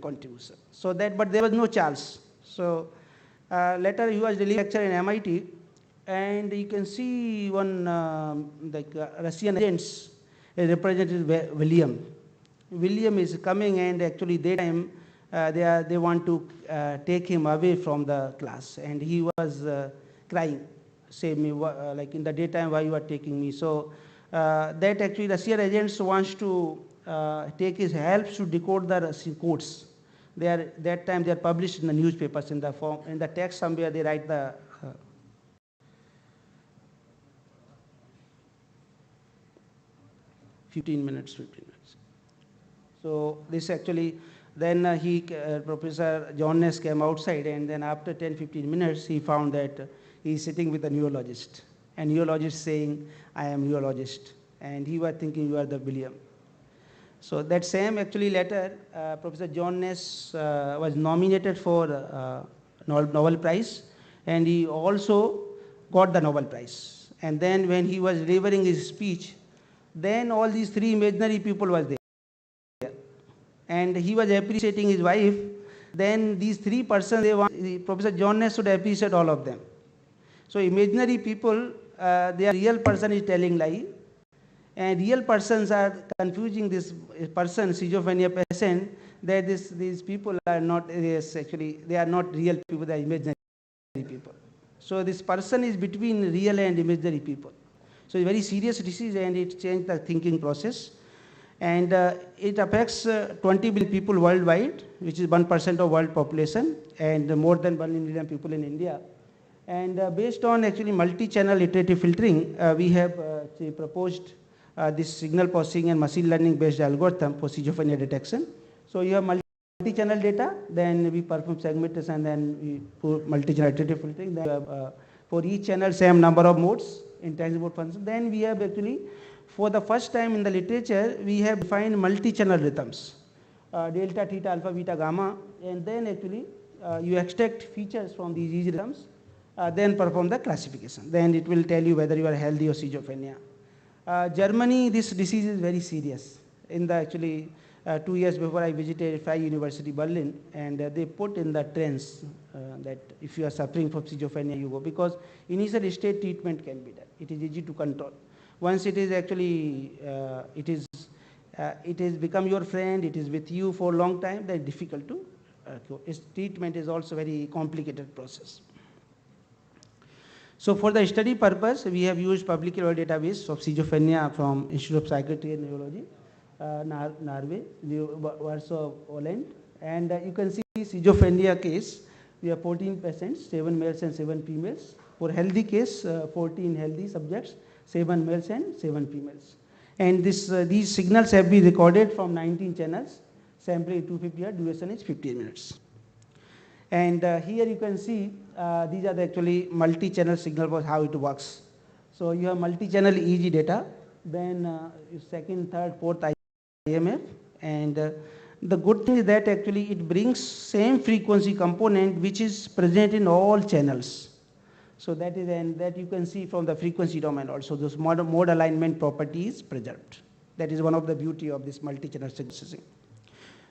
contribution. So that, but there was no Charles. So later he was delivering lecture in MIT, and you can see one Russian agents, a representative William. William is coming, and actually they time they want to take him away from the class, and he was crying, say me like in the daytime why you are taking me. So that actually Russian agents wants to take his help to decode the Russian codes. They are that time they are published in the newspapers in the form, in the text somewhere they write the 15 minutes. So this actually, then Professor John Ness came outside, and then after 10-15 minutes, he found that he's sitting with a neurologist, and neurologist saying, I am neurologist, and he was thinking you are the William. So that same actually letter, Professor John Ness was nominated for Nobel Prize, and he also got the Nobel Prize. And then when he was delivering his speech, then all these three imaginary people was there, and he was appreciating his wife. Then these three persons, Professor John Ness should appreciate all of them. So imaginary people, their real person is telling lie, and real persons are confusing this person, schizophrenia patient, that these people are not, actually, they are not real people, they are imaginary people. So this person is between real and imaginary people. So it's a very serious disease, and it changed the thinking process. And it affects 20 billion people worldwide, which is 1% of world population, and more than 1 million people in India. And based on actually multi-channel iterative filtering, we have proposed this signal processing and machine learning based algorithm for schizophrenia detection. So you have multi-channel data, then we perform segmentation, then we put multi-channel iterative filtering. Then we have, for each channel same number of modes, intelligent mode function. Then we have actually, for the first time in the literature, we have defined multi-channel rhythms, delta, theta, alpha, beta, gamma, and then actually you extract features from these EEG rhythms, then perform the classification. Then it will tell you whether you are healthy or schizophrenia. Germany, this disease is very serious. In the actually 2 years before, I visited Freie University Berlin, and they put in the trends that if you are suffering from schizophrenia, you go, because initial state treatment can be done. It is easy to control. Once it is actually, it is become your friend, it is with you for a long time, then difficult to its treatment is also very complicated process. So for the study purpose, we have used publicly available database of schizophrenia from Institute of Psychiatry and Neurology, Norway, Warsaw, Holland. And you can see schizophrenia case, we have 14 patients, 7 males and 7 females. For healthy case, 14 healthy subjects, 7 males and 7 females. And these signals have been recorded from 19 channels, sampling 250 Hz, duration is 15 minutes. And here you can see these are the actually multi-channel signal for how it works. So you have multi-channel EEG data, then second, third, fourth IMF, and the good thing is that actually it brings same frequency component which is present in all channels. So that is, and that you can see from the frequency domain also, this mode alignment property is preserved. That is one of the beauty of this multi-channel signal processing.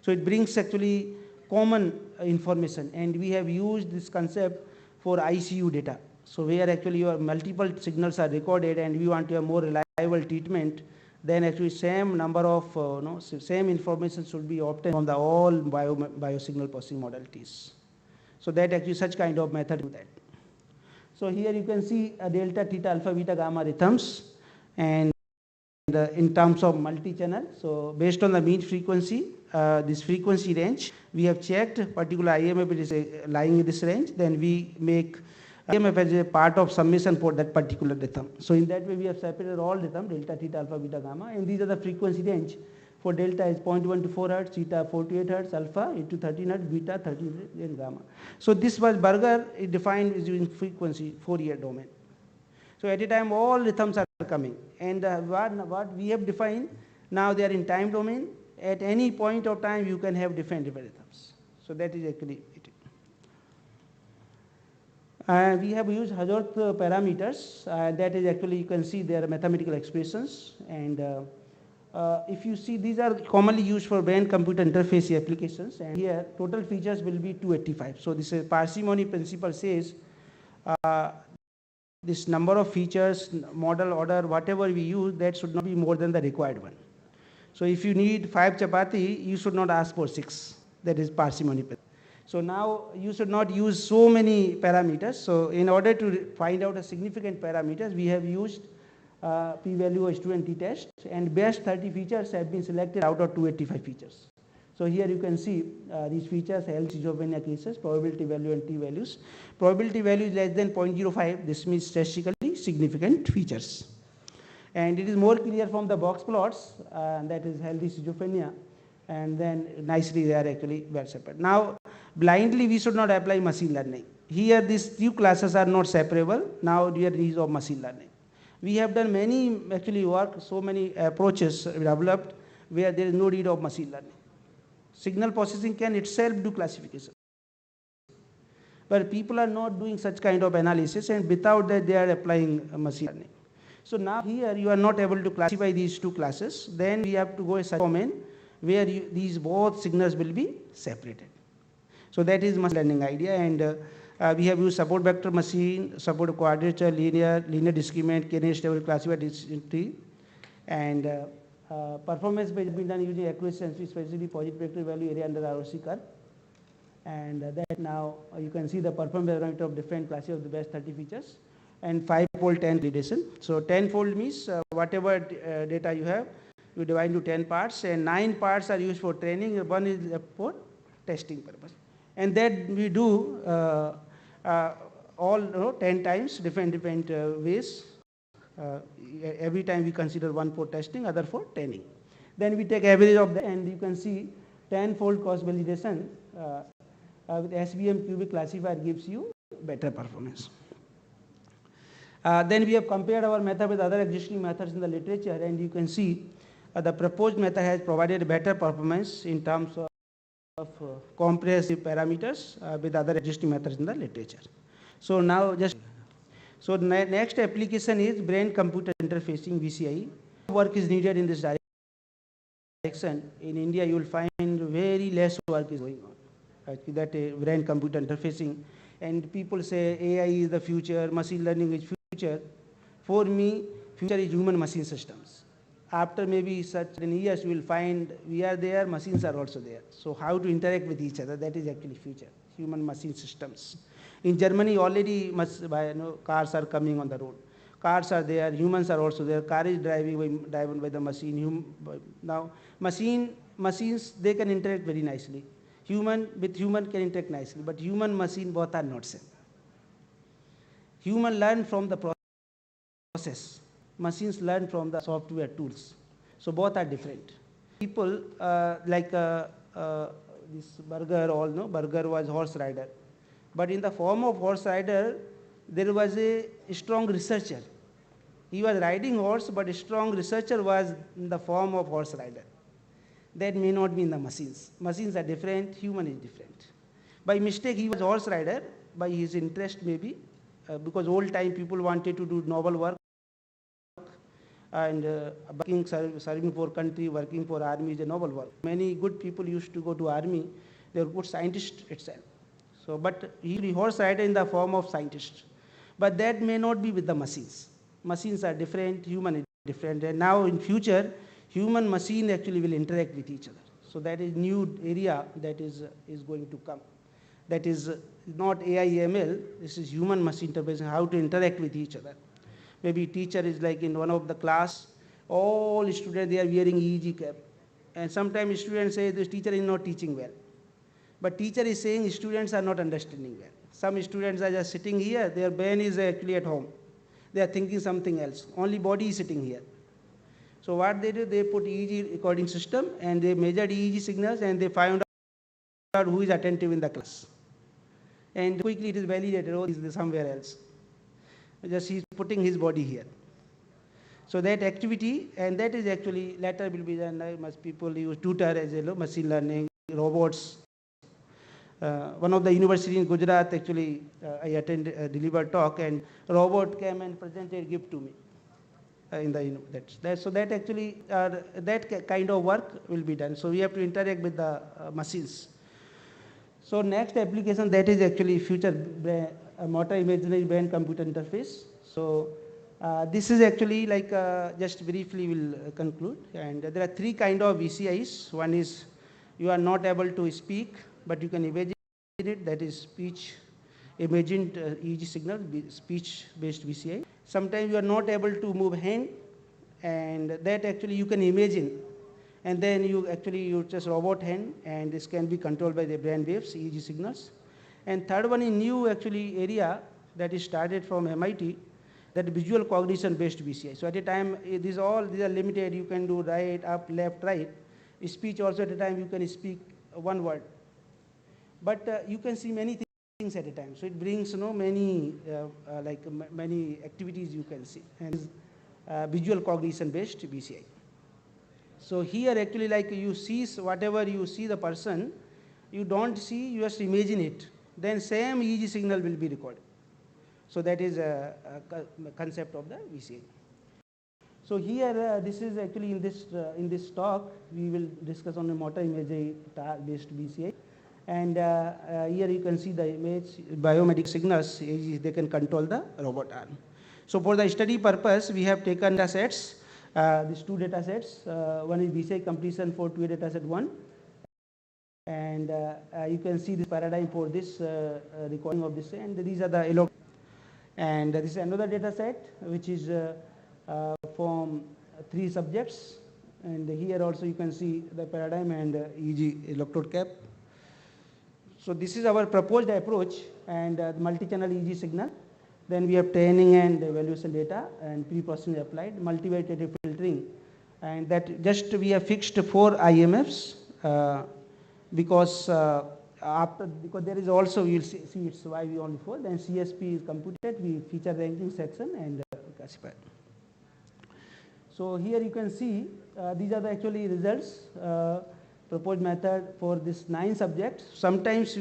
So it brings actually common information, and we have used this concept for ICU data. So where actually your multiple signals are recorded and we want to have more reliable treatment, then actually same number of same information should be obtained from the all biosignal processing modalities. So that actually such kind of method do that. So here you can see a delta, theta, alpha, beta, gamma rhythms, and in terms of multi-channel. So based on the mean frequency, this frequency range, we have checked particular IMF is lying in this range, then we make IMF as a part of summation for that particular rhythm. So in that way we have separated all rhythm, delta, theta, alpha, beta, gamma, and these are the frequency range. For delta is 0.1 to 4 Hz, theta 4 to 8 Hz, alpha 8 to 13 Hz, beta 13 and gamma. So this was Berger defined as using frequency Fourier domain. So at a time all rhythms are coming, and what we have defined, now they are in time domain. At any point of time you can have different rhythms. So that is actually it. We have used Haworth parameters, that is actually you can see their mathematical expressions, and if you see these are commonly used for brain computer interface applications, and here total features will be 285. So this parsimony principle says this number of features, model order, whatever we use, that should not be more than the required one. So if you need 5 chapati, you should not ask for 6. That is parsimony. So now you should not use so many parameters. So in order to find out a significant parameters, we have used p-value of student t-test, and best 30 features have been selected out of 285 features. So here you can see these features, health schizophrenia cases, probability value and t-values. Probability value is less than 0.05. This means statistically significant features. And it is more clear from the box plots, that is healthy schizophrenia, and then nicely they are actually well separated. Now, blindly we should not apply machine learning. Here these two classes are not separable. Now there is use of machine learning. We have done many actually work, so many approaches developed where there is no need of machine learning. Signal processing can itself do classification. But people are not doing such kind of analysis, and without that they are applying machine learning. So now here you are not able to classify these two classes, then we have to go a such domain where these both signals will be separated. So that is machine learning idea, and we have used support vector machine, support quadrature, linear discriminant, k-nearest stable classifier tree, and performance has been done using accuracy sensitivity, specifically positive predictive value area under ROC curve. And that now you can see the performance parameter of different classes of the best 30 features, and 5-fold 10 validation. So 10-fold means whatever data you have, you divide into 10 parts, and 9 parts are used for training, 1 is left for testing purpose. And that we do all 10 times, different ways. Every time we consider 1 for testing, other for training. Then we take average of that, and you can see 10-fold cross validation with SVM cubic classifier gives you better performance. Then we have compared our method with other existing methods in the literature, and you can see the proposed method has provided better performance in terms of comprehensive parameters with other existing methods in the literature. So now so next application is brain computer interfacing, BCI. Work is needed in this direction. In India you will find very less work is going on. That brain computer interfacing, and people say AI is the future, machine learning is future. For me, future is human machine systems. after maybe certain years, we will find we are there, machines are also there. So how to interact with each other, that is actually future, human machine systems. In Germany, already cars are coming on the road. Cars are there, humans are also there. Car is driven by the machine. Now, machines, they can interact very nicely. Human with human can interact nicely, but human machine both are not same. Human learn from the process. Machines learn from the software tools. So both are different. People this Burger, all know, Burger was horse rider. But in the form of horse rider, there was a strong researcher. He was riding horse, but a strong researcher was in the form of horse rider. That may not be in the machines. Machines are different, human is different. By mistake, he was horse rider, by his interest maybe, because old time people wanted to do noble work, and serving for country, working for army is a noble work. Many good people used to go to army, they were good scientists itself. So, but he horse rider in the form of scientist. But that may not be with the machines. Machines are different, human is different, and now in future, human machine actually will interact with each other. So that is new area that is going to come. That is not AI/ML, this is human machine interface, how to interact with each other. Maybe teacher is like in one of the class, all students, they are wearing EEG cap. And sometimes students say this teacher is not teaching well. But teacher is saying students are not understanding well. Some students are just sitting here, their brain is actually at home. They are thinking something else. Only body is sitting here. So what they do, they put EEG recording system and they measure EEG signals and they find out who is attentive in the class. And quickly it is validated, oh, he is somewhere else. Just he is putting his body here. So that activity, and that is actually later will be done. People use tutor as a machine learning, robots. One of the university in Gujarat, actually, I attended, delivered talk, and robot came and presented a gift to me. So that actually, that kind of work will be done. So we have to interact with the machines. So next application, that is actually future motor imaginary brain computer interface. So this is actually like just briefly will conclude. And there are three kind of VCIs. One is you are not able to speak, but you can imagine it. That is speech imagined EEG signal, speech based VCI. Sometimes you are not able to move hand, and that actually you can imagine. And then you just robot hand, and this can be controlled by the brain waves, EEG signals. And third one is new actually area that is started from MIT, that visual cognition based VCI. So at a time, these are limited. You can do right, up, left, right. Speech also at a time you can speak one word. But you can see many things at a time. So it brings many many activities you can see. And visual cognition based VCI. So here actually like you see whatever you see the person, you don't see, you just imagine it. Then same EEG signal will be recorded. So that is a concept of the VCI. So here this is actually in this talk we will discuss on the motor imagery based VCI. And here you can see the image, biomedical signals, they can control the robot arm. So for the study purpose, we have taken data sets, these two data sets. One is VCI completion for 2A data set 1. And you can see this paradigm for this recording of this, and these are the yellow. And this is another data set which is from 3 subjects. And here also you can see the paradigm and EEG electrode cap. So this is our proposed approach, and multi-channel EEG signal. Then we have training and evaluation data and pre-processing applied, multivariate filtering. And that just we have fixed 4 IMFs because there is also, you will see it's why we only 4. Then CSP is computed, we feature ranking section and classified. So here you can see these are the actually results. Proposed method for this 9 subjects. Sometimes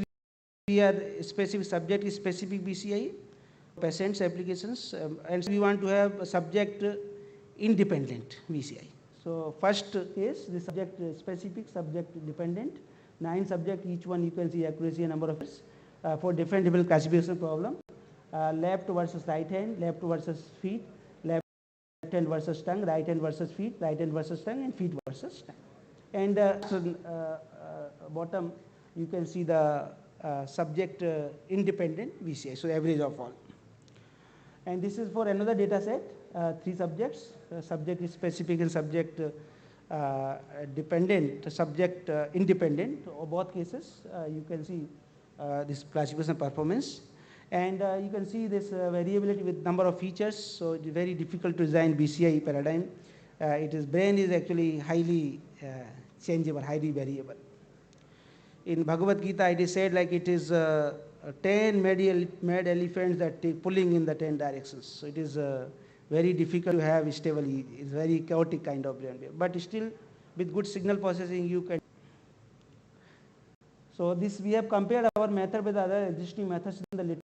we are specific subject is specific BCI, patients applications, and we want to have a subject independent VCI. So first case, the subject specific, subject dependent. 9 subject, each one you can see accuracy and number of years for different classification problem. Left versus right hand, left versus feet, left hand versus tongue, right hand versus feet, right hand versus tongue, and feet versus tongue. And bottom, you can see the subject independent VCI, so average of all. And this is for another data set, 3 subjects, subject is specific and subject dependent, subject independent, or both cases. You can see this classification performance. And you can see this variability with number of features, so it is very difficult to design BCI paradigm. Brain is actually highly changeable, highly variable. In Bhagavad Gita, it is said like it is 10 mad elephants that take pulling in the 10 directions. So it is very difficult to have stable. It's very chaotic kind of brain wave. But still, with good signal processing, you can. So this we have compared our method with other existing methods in the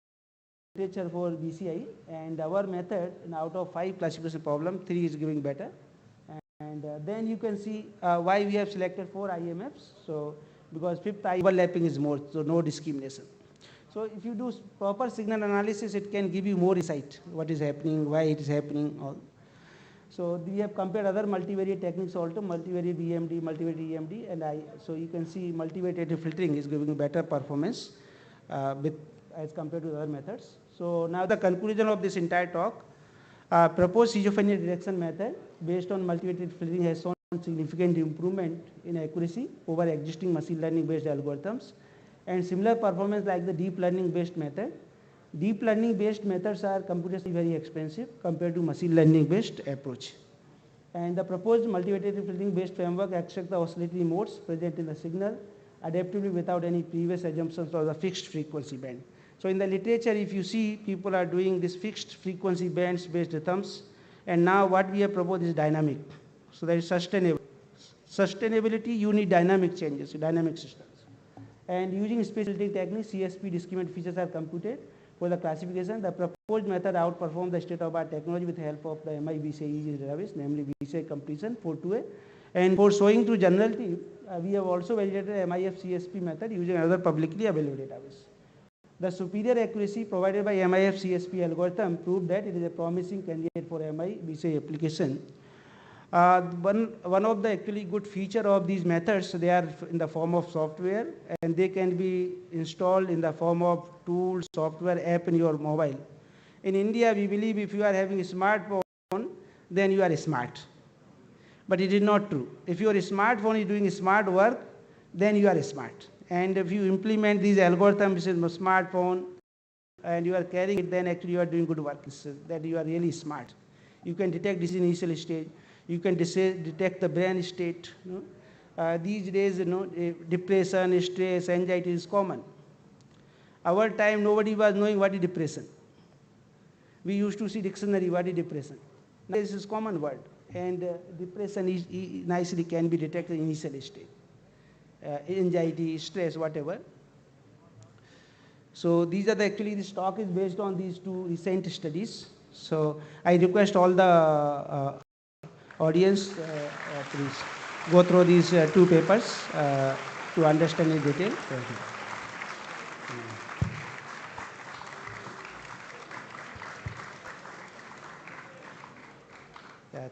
literature for BCI, and our method, out of 5 classification problem, 3 is giving better. And then you can see why we have selected 4 IMFs. So because 5th overlapping is more, so no discrimination. So if you do proper signal analysis, it can give you more insight, what is happening, why it is happening. All. So we have compared other multivariate techniques also, multivariate EMD, multivariate EMD, and so you can see multivariate filtering is giving better performance as compared to other methods. So now the conclusion of this entire talk, proposed schizophrenia detection method based on multivariate filtering has shown significant improvement in accuracy over existing machine learning based algorithms, and similar performance like the deep learning based method. Deep learning based methods are computationally very expensive compared to machine learning based approach. And the proposed multivariate filtering based framework extracts the oscillatory modes present in the signal adaptively without any previous assumptions of the fixed frequency band. So in the literature, if you see, people are doing this fixed frequency bands based rhythms, and now what we have proposed is dynamic. So that is sustainable. Sustainability, you need dynamic changes, dynamic systems. And using spatial filtering techniques, CSP discriminant features are computed for the classification. The proposed method outperforms the state-of-the-art technology with the help of the MI-VCI database, namely VCI completion 4.2a. And for showing to generality, we have also validated the MIF CSP method using another publicly available database. The superior accuracy provided by MIF CSP algorithm proved that it is a promising candidate for MI-VCI application. One of the actually good feature of these methods, they are in the form of software, and they can be installed in the form of tools, software, app in your mobile. In India, we believe if you are having a smartphone, then you are smart. But it is not true. If your smartphone is doing smart work, then you are smart. And if you implement these algorithms in a smartphone and you are carrying it, then actually you are doing good work. So that you are really smart. You can detect this initial stage. You can detect the brain state. These days, depression, stress, anxiety is common. Our time, nobody was knowing what is depression. We used to see dictionary, what is depression. Now this is common word. And depression is nicely can be detected in initial state. Anxiety, stress, whatever. So these are actually, this talk is based on these 2 recent studies. So I request all the audience, please go through these 2 papers to understand in detail.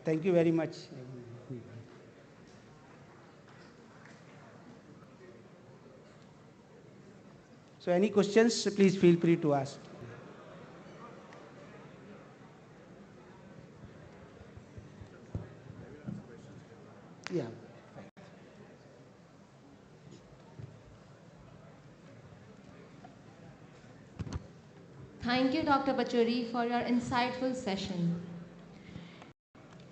Thank you very much. So any questions, please feel free to ask. Yeah. Thank you, Dr. Pachuri, for your insightful session.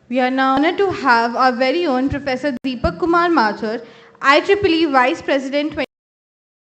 We are now honored to have our very own Professor Deepak Kumar Mathur, IEEE Vice President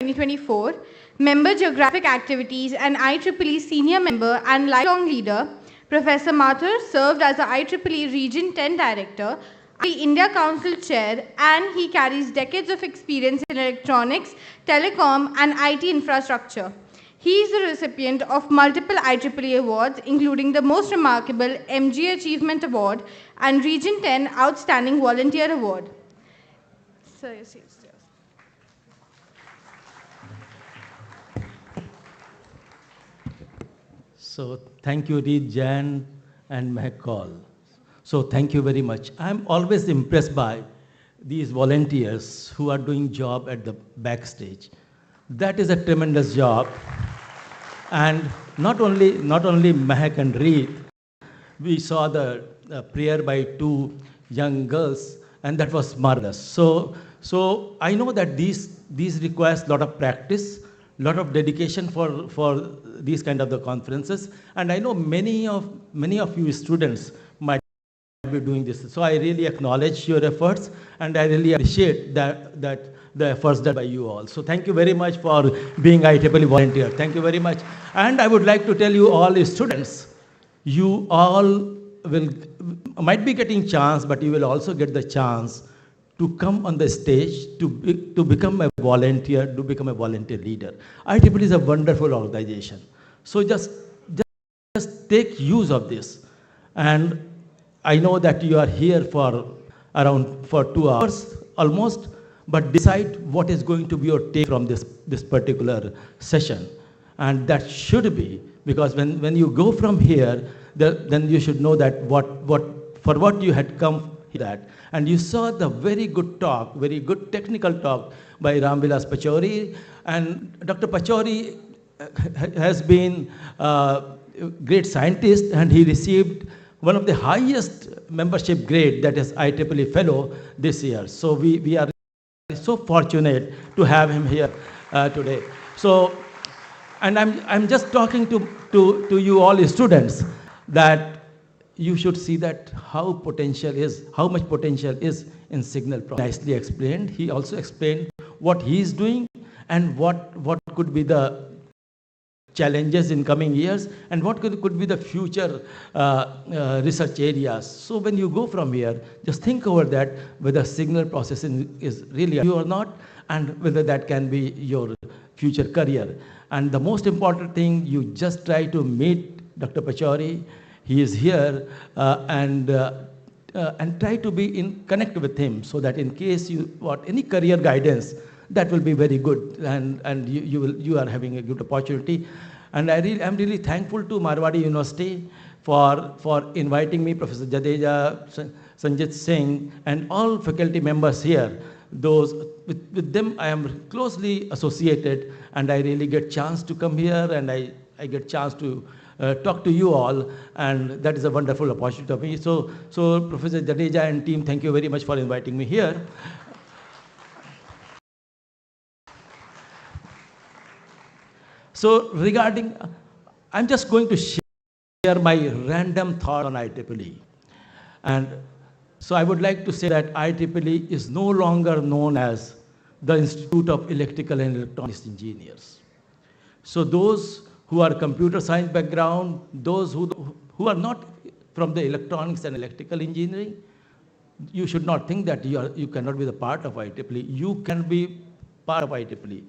2024, Member Geographic Activities and IEEE Senior Member and Lifelong Leader. Professor Mathur served as the IEEE Region 10 Director, the India Council Chair, and he carries decades of experience in electronics, telecom, and IT infrastructure. He is the recipient of multiple IEEE awards, including the Most Remarkable MGA Achievement Award and Region 10 Outstanding Volunteer Award. Sir, yes. So thank you, Reed, Jan, and McCall. So thank you very much. I'm always impressed by these volunteers who are doing job at the backstage. That is a tremendous job. And not only Mahak and Reet, we saw the prayer by two young girls, and that was marvelous. So I know that these requires a lot of practice, lot of dedication for these kind of the conferences, and I know many of you students might be doing this. So I really acknowledge your efforts, and I really appreciate that the efforts done by you all. So thank you very much for being IEEE volunteer. Thank you very much. And I would like to tell you all students, you all will might be getting chance, but you will also get the chance to come on the stage to become a volunteer, to become a volunteer leader. IEEE is a wonderful organization. So just take use of this. And I know that you are here for 2 hours almost, but decide what is going to be your take from this particular session. And that should be, because when you go from here, then you should know that what you had come that. And you saw the very good talk, very good technical talk by Ramvilas Pachori. And Dr. Pachori has been a great scientist, and he received one of the highest membership grade, that is IEEE Fellow this year. So we are so fortunate to have him here today. So, and I'm just talking to you all students that you should see that how much potential is in signal processing. Nicely explained. He also explained what he is doing and what could be the challenges in coming years, and what could be the future research areas. So when you go from here, just think over that, whether signal processing is really you or not, and whether that can be your future career. And the most important thing, you just try to meet Dr. Pachori. He is here, and try to be in connect with him, so that in case you want any career guidance, that will be very good, and you are having a good opportunity. And I'm really thankful to Marwadi University for inviting me, Professor Jadeja, Sanjit Singh, and all faculty members here. Those with them I am closely associated, and I really get chance to come here, and I get chance to talk to you all, and that is a wonderful opportunity for me. So Professor Jadeja and team, thank you very much for inviting me here. So regarding, I'm just going to share my random thought on IEEE. And so I would like to say that IEEE is no longer known as the Institute of Electrical and Electronics Engineers. So those who are computer science background, those who are not from the electronics and electrical engineering, you should not think that you cannot be the part of IEEE. You can be part of IEEE.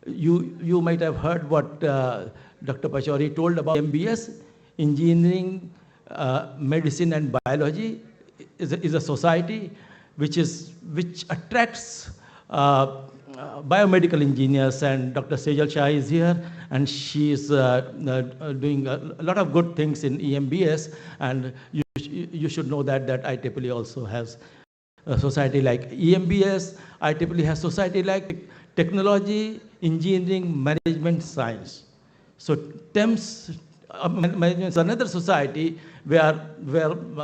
You might have heard what Dr. Pachori told about MBS, Engineering, Medicine and Biology is a society which attracts biomedical engineers, and Dr. Sejal Shah is here, and she is doing a lot of good things in EMBS, and you should know that IEEE also has a society like EMBS. IEEE has society like Technology, Engineering, Management, Science. So TEMS management is another society where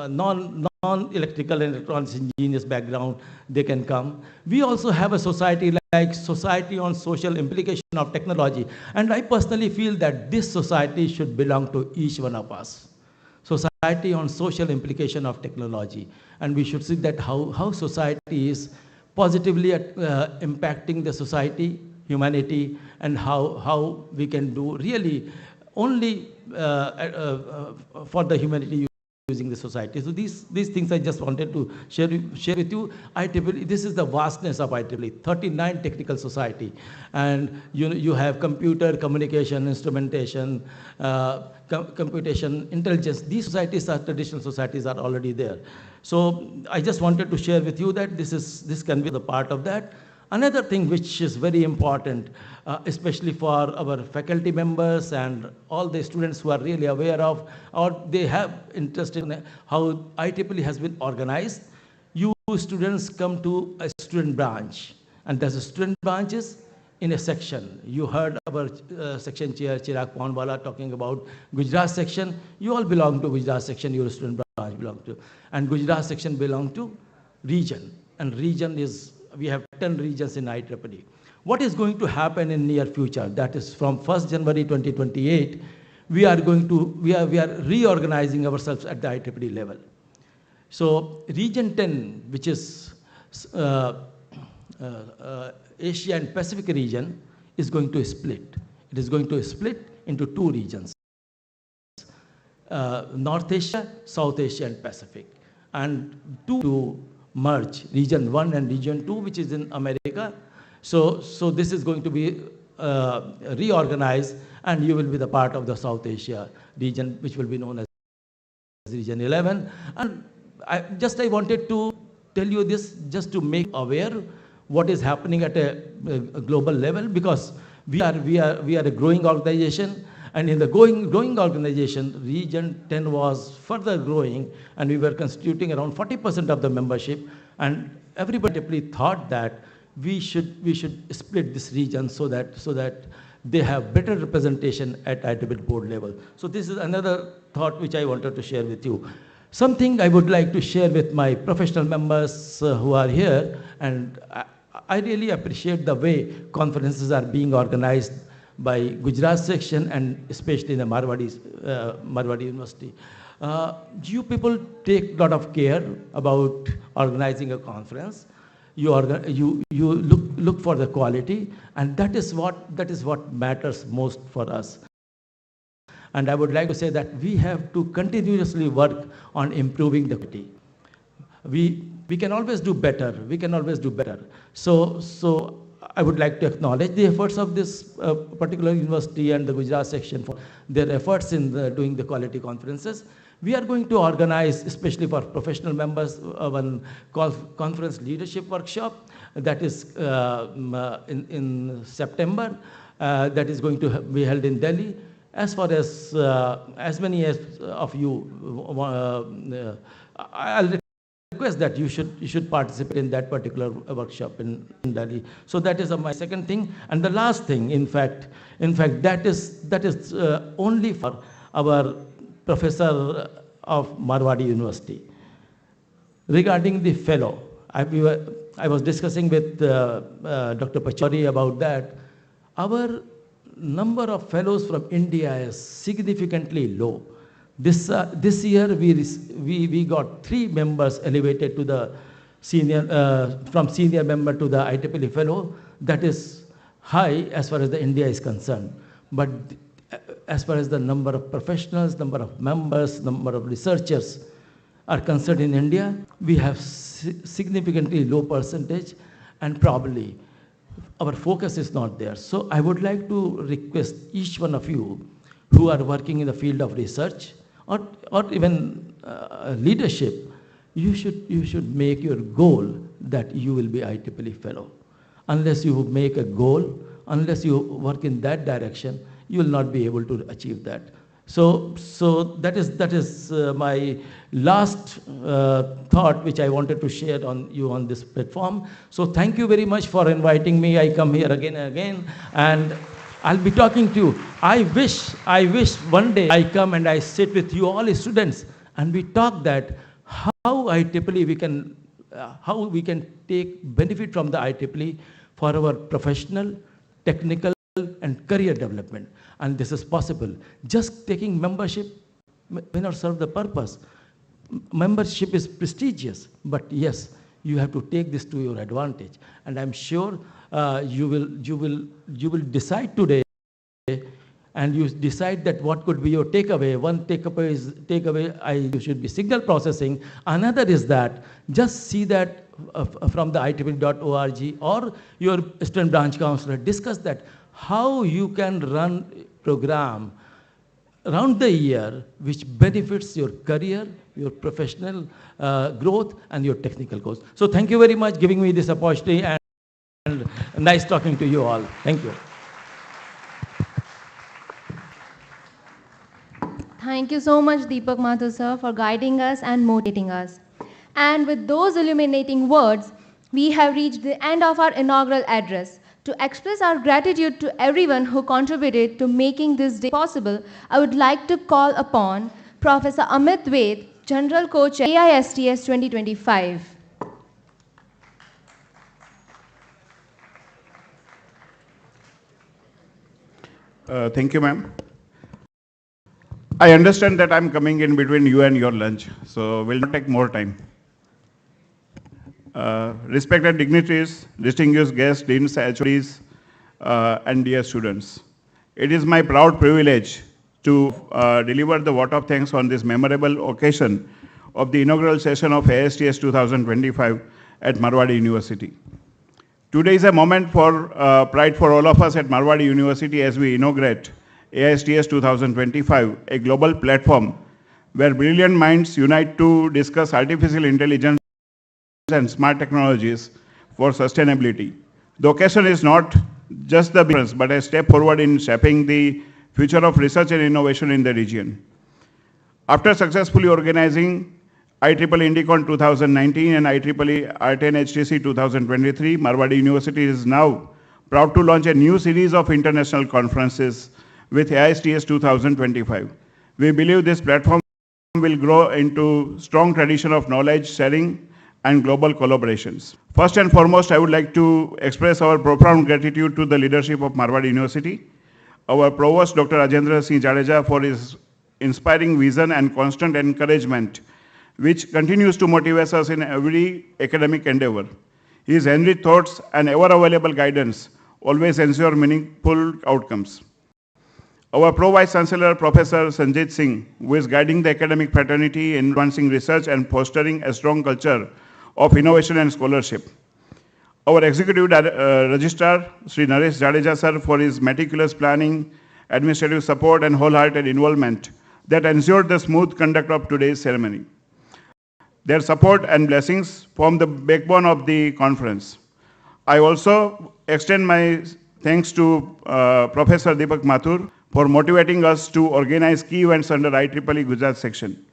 non-electrical and electronics engineers background, they can come. We also have a society like Society on Social Implication of Technology. And I personally feel that this society should belong to each one of us. Society on Social Implication of Technology. And we should see that how society is positively impacting the society, humanity, and how we can do really only for the humanity using the society. So these things I just wanted to share with you. IEEE, this is the vastness of IEEE, 39 technical society. And you have computer, communication, instrumentation, computation, intelligence. These societies are traditional societies are already there. So I just wanted to share with you that this can be the part of that. Another thing which is very important, especially for our faculty members and all the students who are really aware of, or they have interest in how IEEE has been organized, you students come to a student branch, and there's a student branches in a section. You heard our section chair, Chirag Pawnwala, talking about Gujarat section. You all belong to Gujarat section, your student branch belong to. And Gujarat section belong to region. And region is, we have 10 regions in IEEE. What is going to happen in near future? That is from 1st January 2028, we are reorganizing ourselves at the IEEE level. So region 10, which is Asia and Pacific region, is going to split. It is going to split into two regions, North Asia, South Asia, and Pacific. And to merge, region 1 and region 2, which is in America. So this is going to be reorganized, and you will be the part of the South Asia region, which will be known as region 11. And I wanted to tell you this just to make aware what is happening at a global level, because we are a growing organization, and in the growing organization, region 10 was further growing, and we were constituting around 40% of the membership, and everybody thought that we should split this region so that they have better representation at IEEE board level. So this is another thought which I wanted to share with you. Something I would like to share with my professional members who are here, and I really appreciate the way conferences are being organized by Gujarat section, and especially in the Marwadi University. You people take a lot of care about organizing a conference. You look for the quality, and that is what matters most for us. And I would like to say that we have to continuously work on improving the quality. We can always do better. We can always do better. So I would like to acknowledge the efforts of this particular university and the Gujarat section for their efforts in doing the quality conferences. We are going to organize, especially for professional members, one conference leadership workshop that is in September, that is going to be held in Delhi. As far as many of you, I'll request that you should participate in that particular workshop in Delhi. So that is my second thing. And the last thing, in fact, that is only for our professor of Marwadi University. Regarding the fellow, I was discussing with Dr. Pachori about that. Our number of fellows from India is significantly low. This year we got 3 members elevated to the senior, from senior member to the IEEE fellow. That is high as far as the India is concerned. But as far as the number of professionals, number of members, number of researchers are concerned in India, we have significantly low percentage, and probably our focus is not there. So I would like to request each one of you who are working in the field of research or even leadership, you should make your goal that you will be IEEE fellow. Unless you make a goal, unless you work in that direction, you will not be able to achieve that. So that is my last thought which I wanted to share on you on this platform. So thank you very much for inviting me. I come here again and again, and I'll be talking to you. I wish one day I come and I sit with you all students and we talk that how IEEE how we can take benefit from the IEEE for our professional, technical, and career development. And this is possible. Just taking membership may not serve the purpose. Membership is prestigious, but yes, you have to take this to your advantage. And I'm sure you will decide today, and you decide that what could be your takeaway. One takeaway is you should be signal processing. Another is that just see that from the IEEE.org or your student branch counselor, discuss that how you can run program around the year which benefits your career, your professional growth, and your technical goals. So thank you very much giving me this opportunity. And and nice talking to you all. Thank you. Thank you so much, Deepak Mathur sir, for guiding us and motivating us. And with those illuminating words, we have reached the end of our inaugural address. To express our gratitude to everyone who contributed to making this day possible, I would like to call upon Professor Amit Ved, General Co-Chair, AISTS 2025. Thank you, ma'am. I understand that I'm coming in between you and your lunch, so we'll not take more time. Respected dignitaries, distinguished guests, deans, HODs, and dear students. It is my proud privilege to deliver the vote of thanks on this memorable occasion of the inaugural session of AISTS 2025 at Marwadi University. Today is a moment for pride for all of us at Marwadi University as we inaugurate AISTS 2025, a global platform where brilliant minds unite to discuss artificial intelligence and smart technologies for sustainability. The occasion is not just the business, but a step forward in shaping the future of research and innovation in the region. After successfully organizing IEEE Indicon 2019 and IEEE R10 HTC 2023, Marwadi University is now proud to launch a new series of international conferences with AISTS 2025. We believe this platform will grow into strong tradition of knowledge sharing and global collaborations. First and foremost, I would like to express our profound gratitude to the leadership of Marwadi University, our Provost Dr. Ajendra Singh Jadeja for his inspiring vision and constant encouragement, which continues to motivate us in every academic endeavor. His enriched thoughts and ever-available guidance always ensure meaningful outcomes. Our Pro-Vice Chancellor, Professor Sanjit Singh, who is guiding the academic fraternity in advancing research and fostering a strong culture of innovation and scholarship. Our Executive Registrar, Sri Naresh Jadeja sir, for his meticulous planning, administrative support, and wholehearted involvement that ensured the smooth conduct of today's ceremony. Their support and blessings form the backbone of the conference. I also extend my thanks to Professor Deepak Mathur for motivating us to organize key events under IEEE Gujarat section.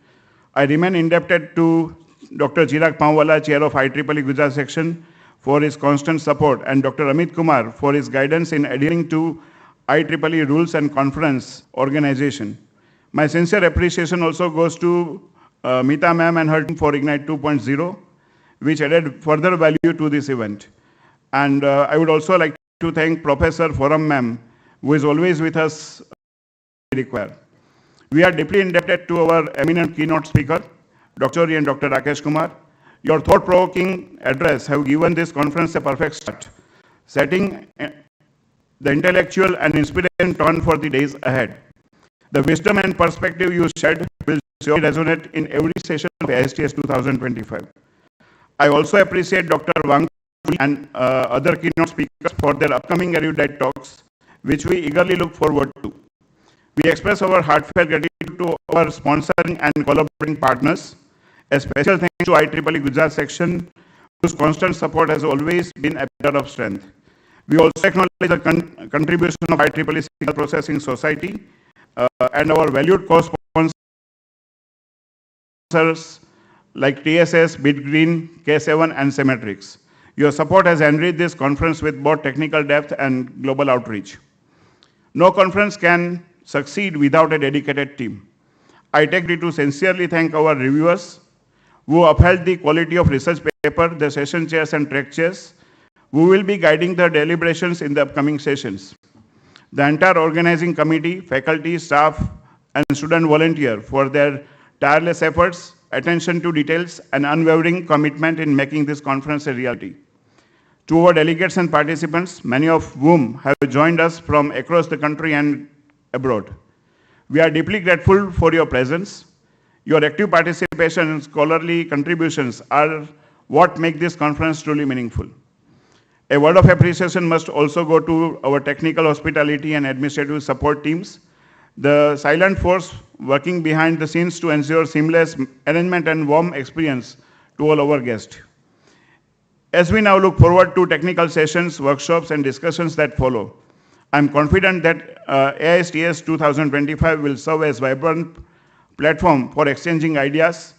I remain indebted to Dr. Chirag Pamwala, Chair of IEEE Gujarat section, for his constant support, and Dr. Amit Kumar for his guidance in adhering to IEEE rules and conference organization. My sincere appreciation also goes to Meeta ma'am and her team for Ignite 2.0, which added further value to this event. And I would also like to thank Professor Forum ma'am, who is always with us when required. We are deeply indebted to our eminent keynote speaker, Dr. and Dr. Rakesh Kumar. Your thought-provoking address have given this conference a perfect start, setting the intellectual and inspiration tone for the days ahead. The wisdom and perspective you shared will surely resonate in every session of AISTS 2025. I also appreciate Dr. Wang and other keynote speakers for their upcoming erudite talks, which we eagerly look forward to. We express our heartfelt gratitude to our sponsoring and collaborating partners. A special thanks to IEEE Gujarat section, whose constant support has always been a pillar of strength. We also acknowledge the contribution of IEEE Signal Processing Society and our valued co-sponsors like TSS, BitGreen, K7, and Symmetrics. Your support has enriched this conference with both technical depth and global outreach. No conference can succeed without a dedicated team. I take it to sincerely thank our reviewers who upheld the quality of research paper, the session chairs and track chairs, who will be guiding the deliberations in the upcoming sessions. The entire organizing committee, faculty, staff, and student volunteer for their tireless efforts, attention to details, and unwavering commitment in making this conference a reality. To our delegates and participants, many of whom have joined us from across the country and abroad, we are deeply grateful for your presence. Your active participation and scholarly contributions are what make this conference truly meaningful. A word of appreciation must also go to our technical hospitality and administrative support teams, the silent force working behind the scenes to ensure seamless arrangement and warm experience to all our guests. As we now look forward to technical sessions, workshops, and discussions that follow, I'm confident that AISTS 2025 will serve as a vibrant platform for exchanging ideas,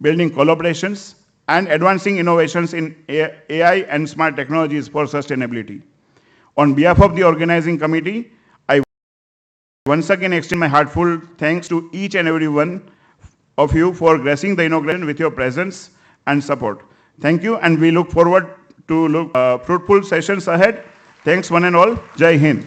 building collaborations, and advancing innovations in AI and smart technologies for sustainability. On behalf of the organizing committee, I once again extend my heartfelt thanks to each and every one of you for gracing the inauguration with your presence and support. Thank you, and we look forward to fruitful sessions ahead. Thanks one and all. Jai Hind.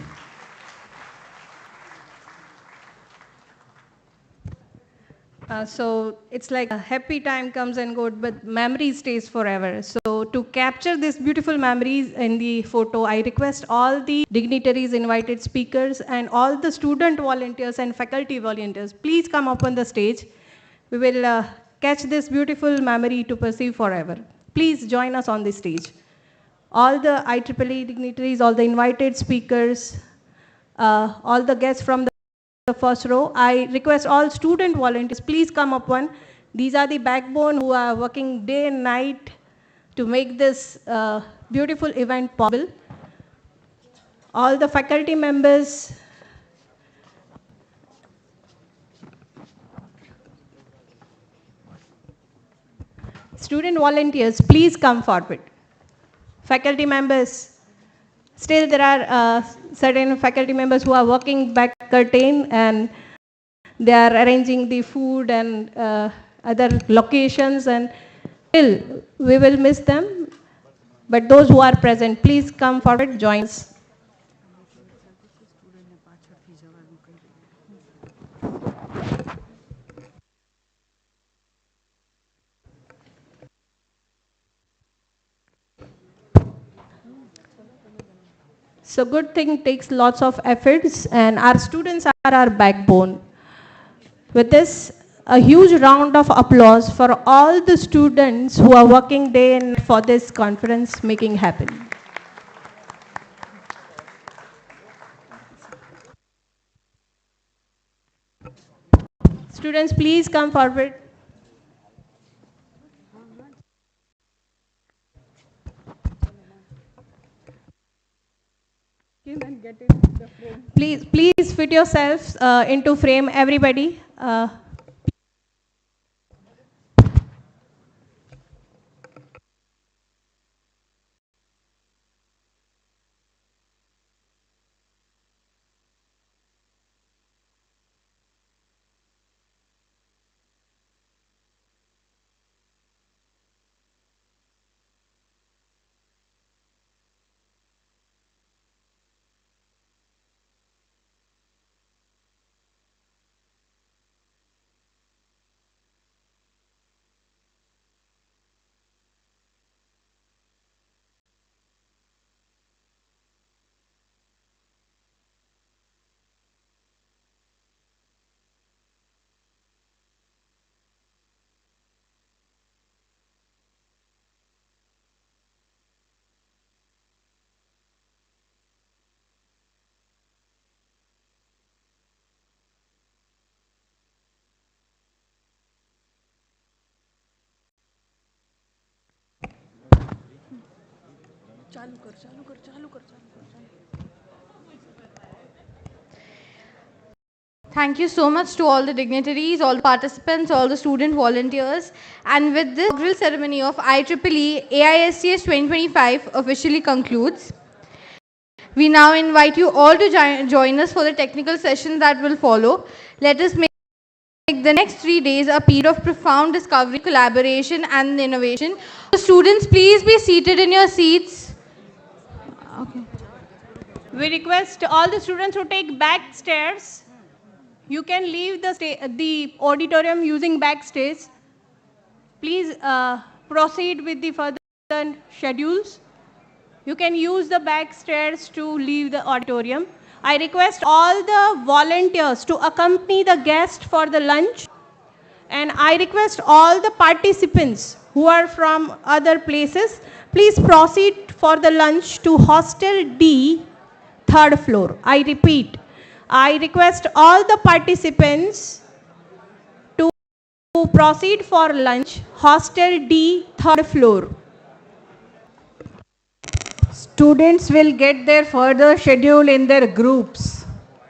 So it's like a happy time comes and goes, but memory stays forever. So to capture these beautiful memories in the photo, I request all the dignitaries, invited speakers, and all the student volunteers and faculty volunteers, please come up on the stage. We will catch this beautiful memory to perceive forever. Please join us on the stage. All the IEEE dignitaries, all the invited speakers, all the guests from the first row, I request all student volunteers, please come up one. These are the backbone who are working day and night to make this beautiful event possible. All the faculty members, student volunteers, please come forward. Faculty members, still there are certain faculty members who are working back curtain and they are arranging the food and other locations, and still we will miss them. But those who are present, please come forward, join us. So good thing takes lots of efforts, and our students are our backbone. With this, a huge round of applause for all the students who are working day and night for this conference making happen. Students, please come forward. Please fit yourselves into frame, everybody. Thank you so much to all the dignitaries, all the participants, all the student volunteers. And with this inaugural ceremony of IEEE AISTS 2025 officially concludes. We now invite you all to join us for the technical session that will follow. Let us make the next 3 days a period of profound discovery, collaboration, and innovation. So students, please be seated in your seats. Okay. We request all the students to take back stairs. You can leave the auditorium using backstage. Please proceed with the further schedules. You can use the back stairs to leave the auditorium. I request all the volunteers to accompany the guest for the lunch. And I request all the participants who are from other places, please proceed for the lunch to Hostel D, 3rd floor. I repeat, I request all the participants to proceed for lunch, Hostel D, 3rd floor. Students will get their further schedule in their groups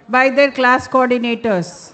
by their class coordinators.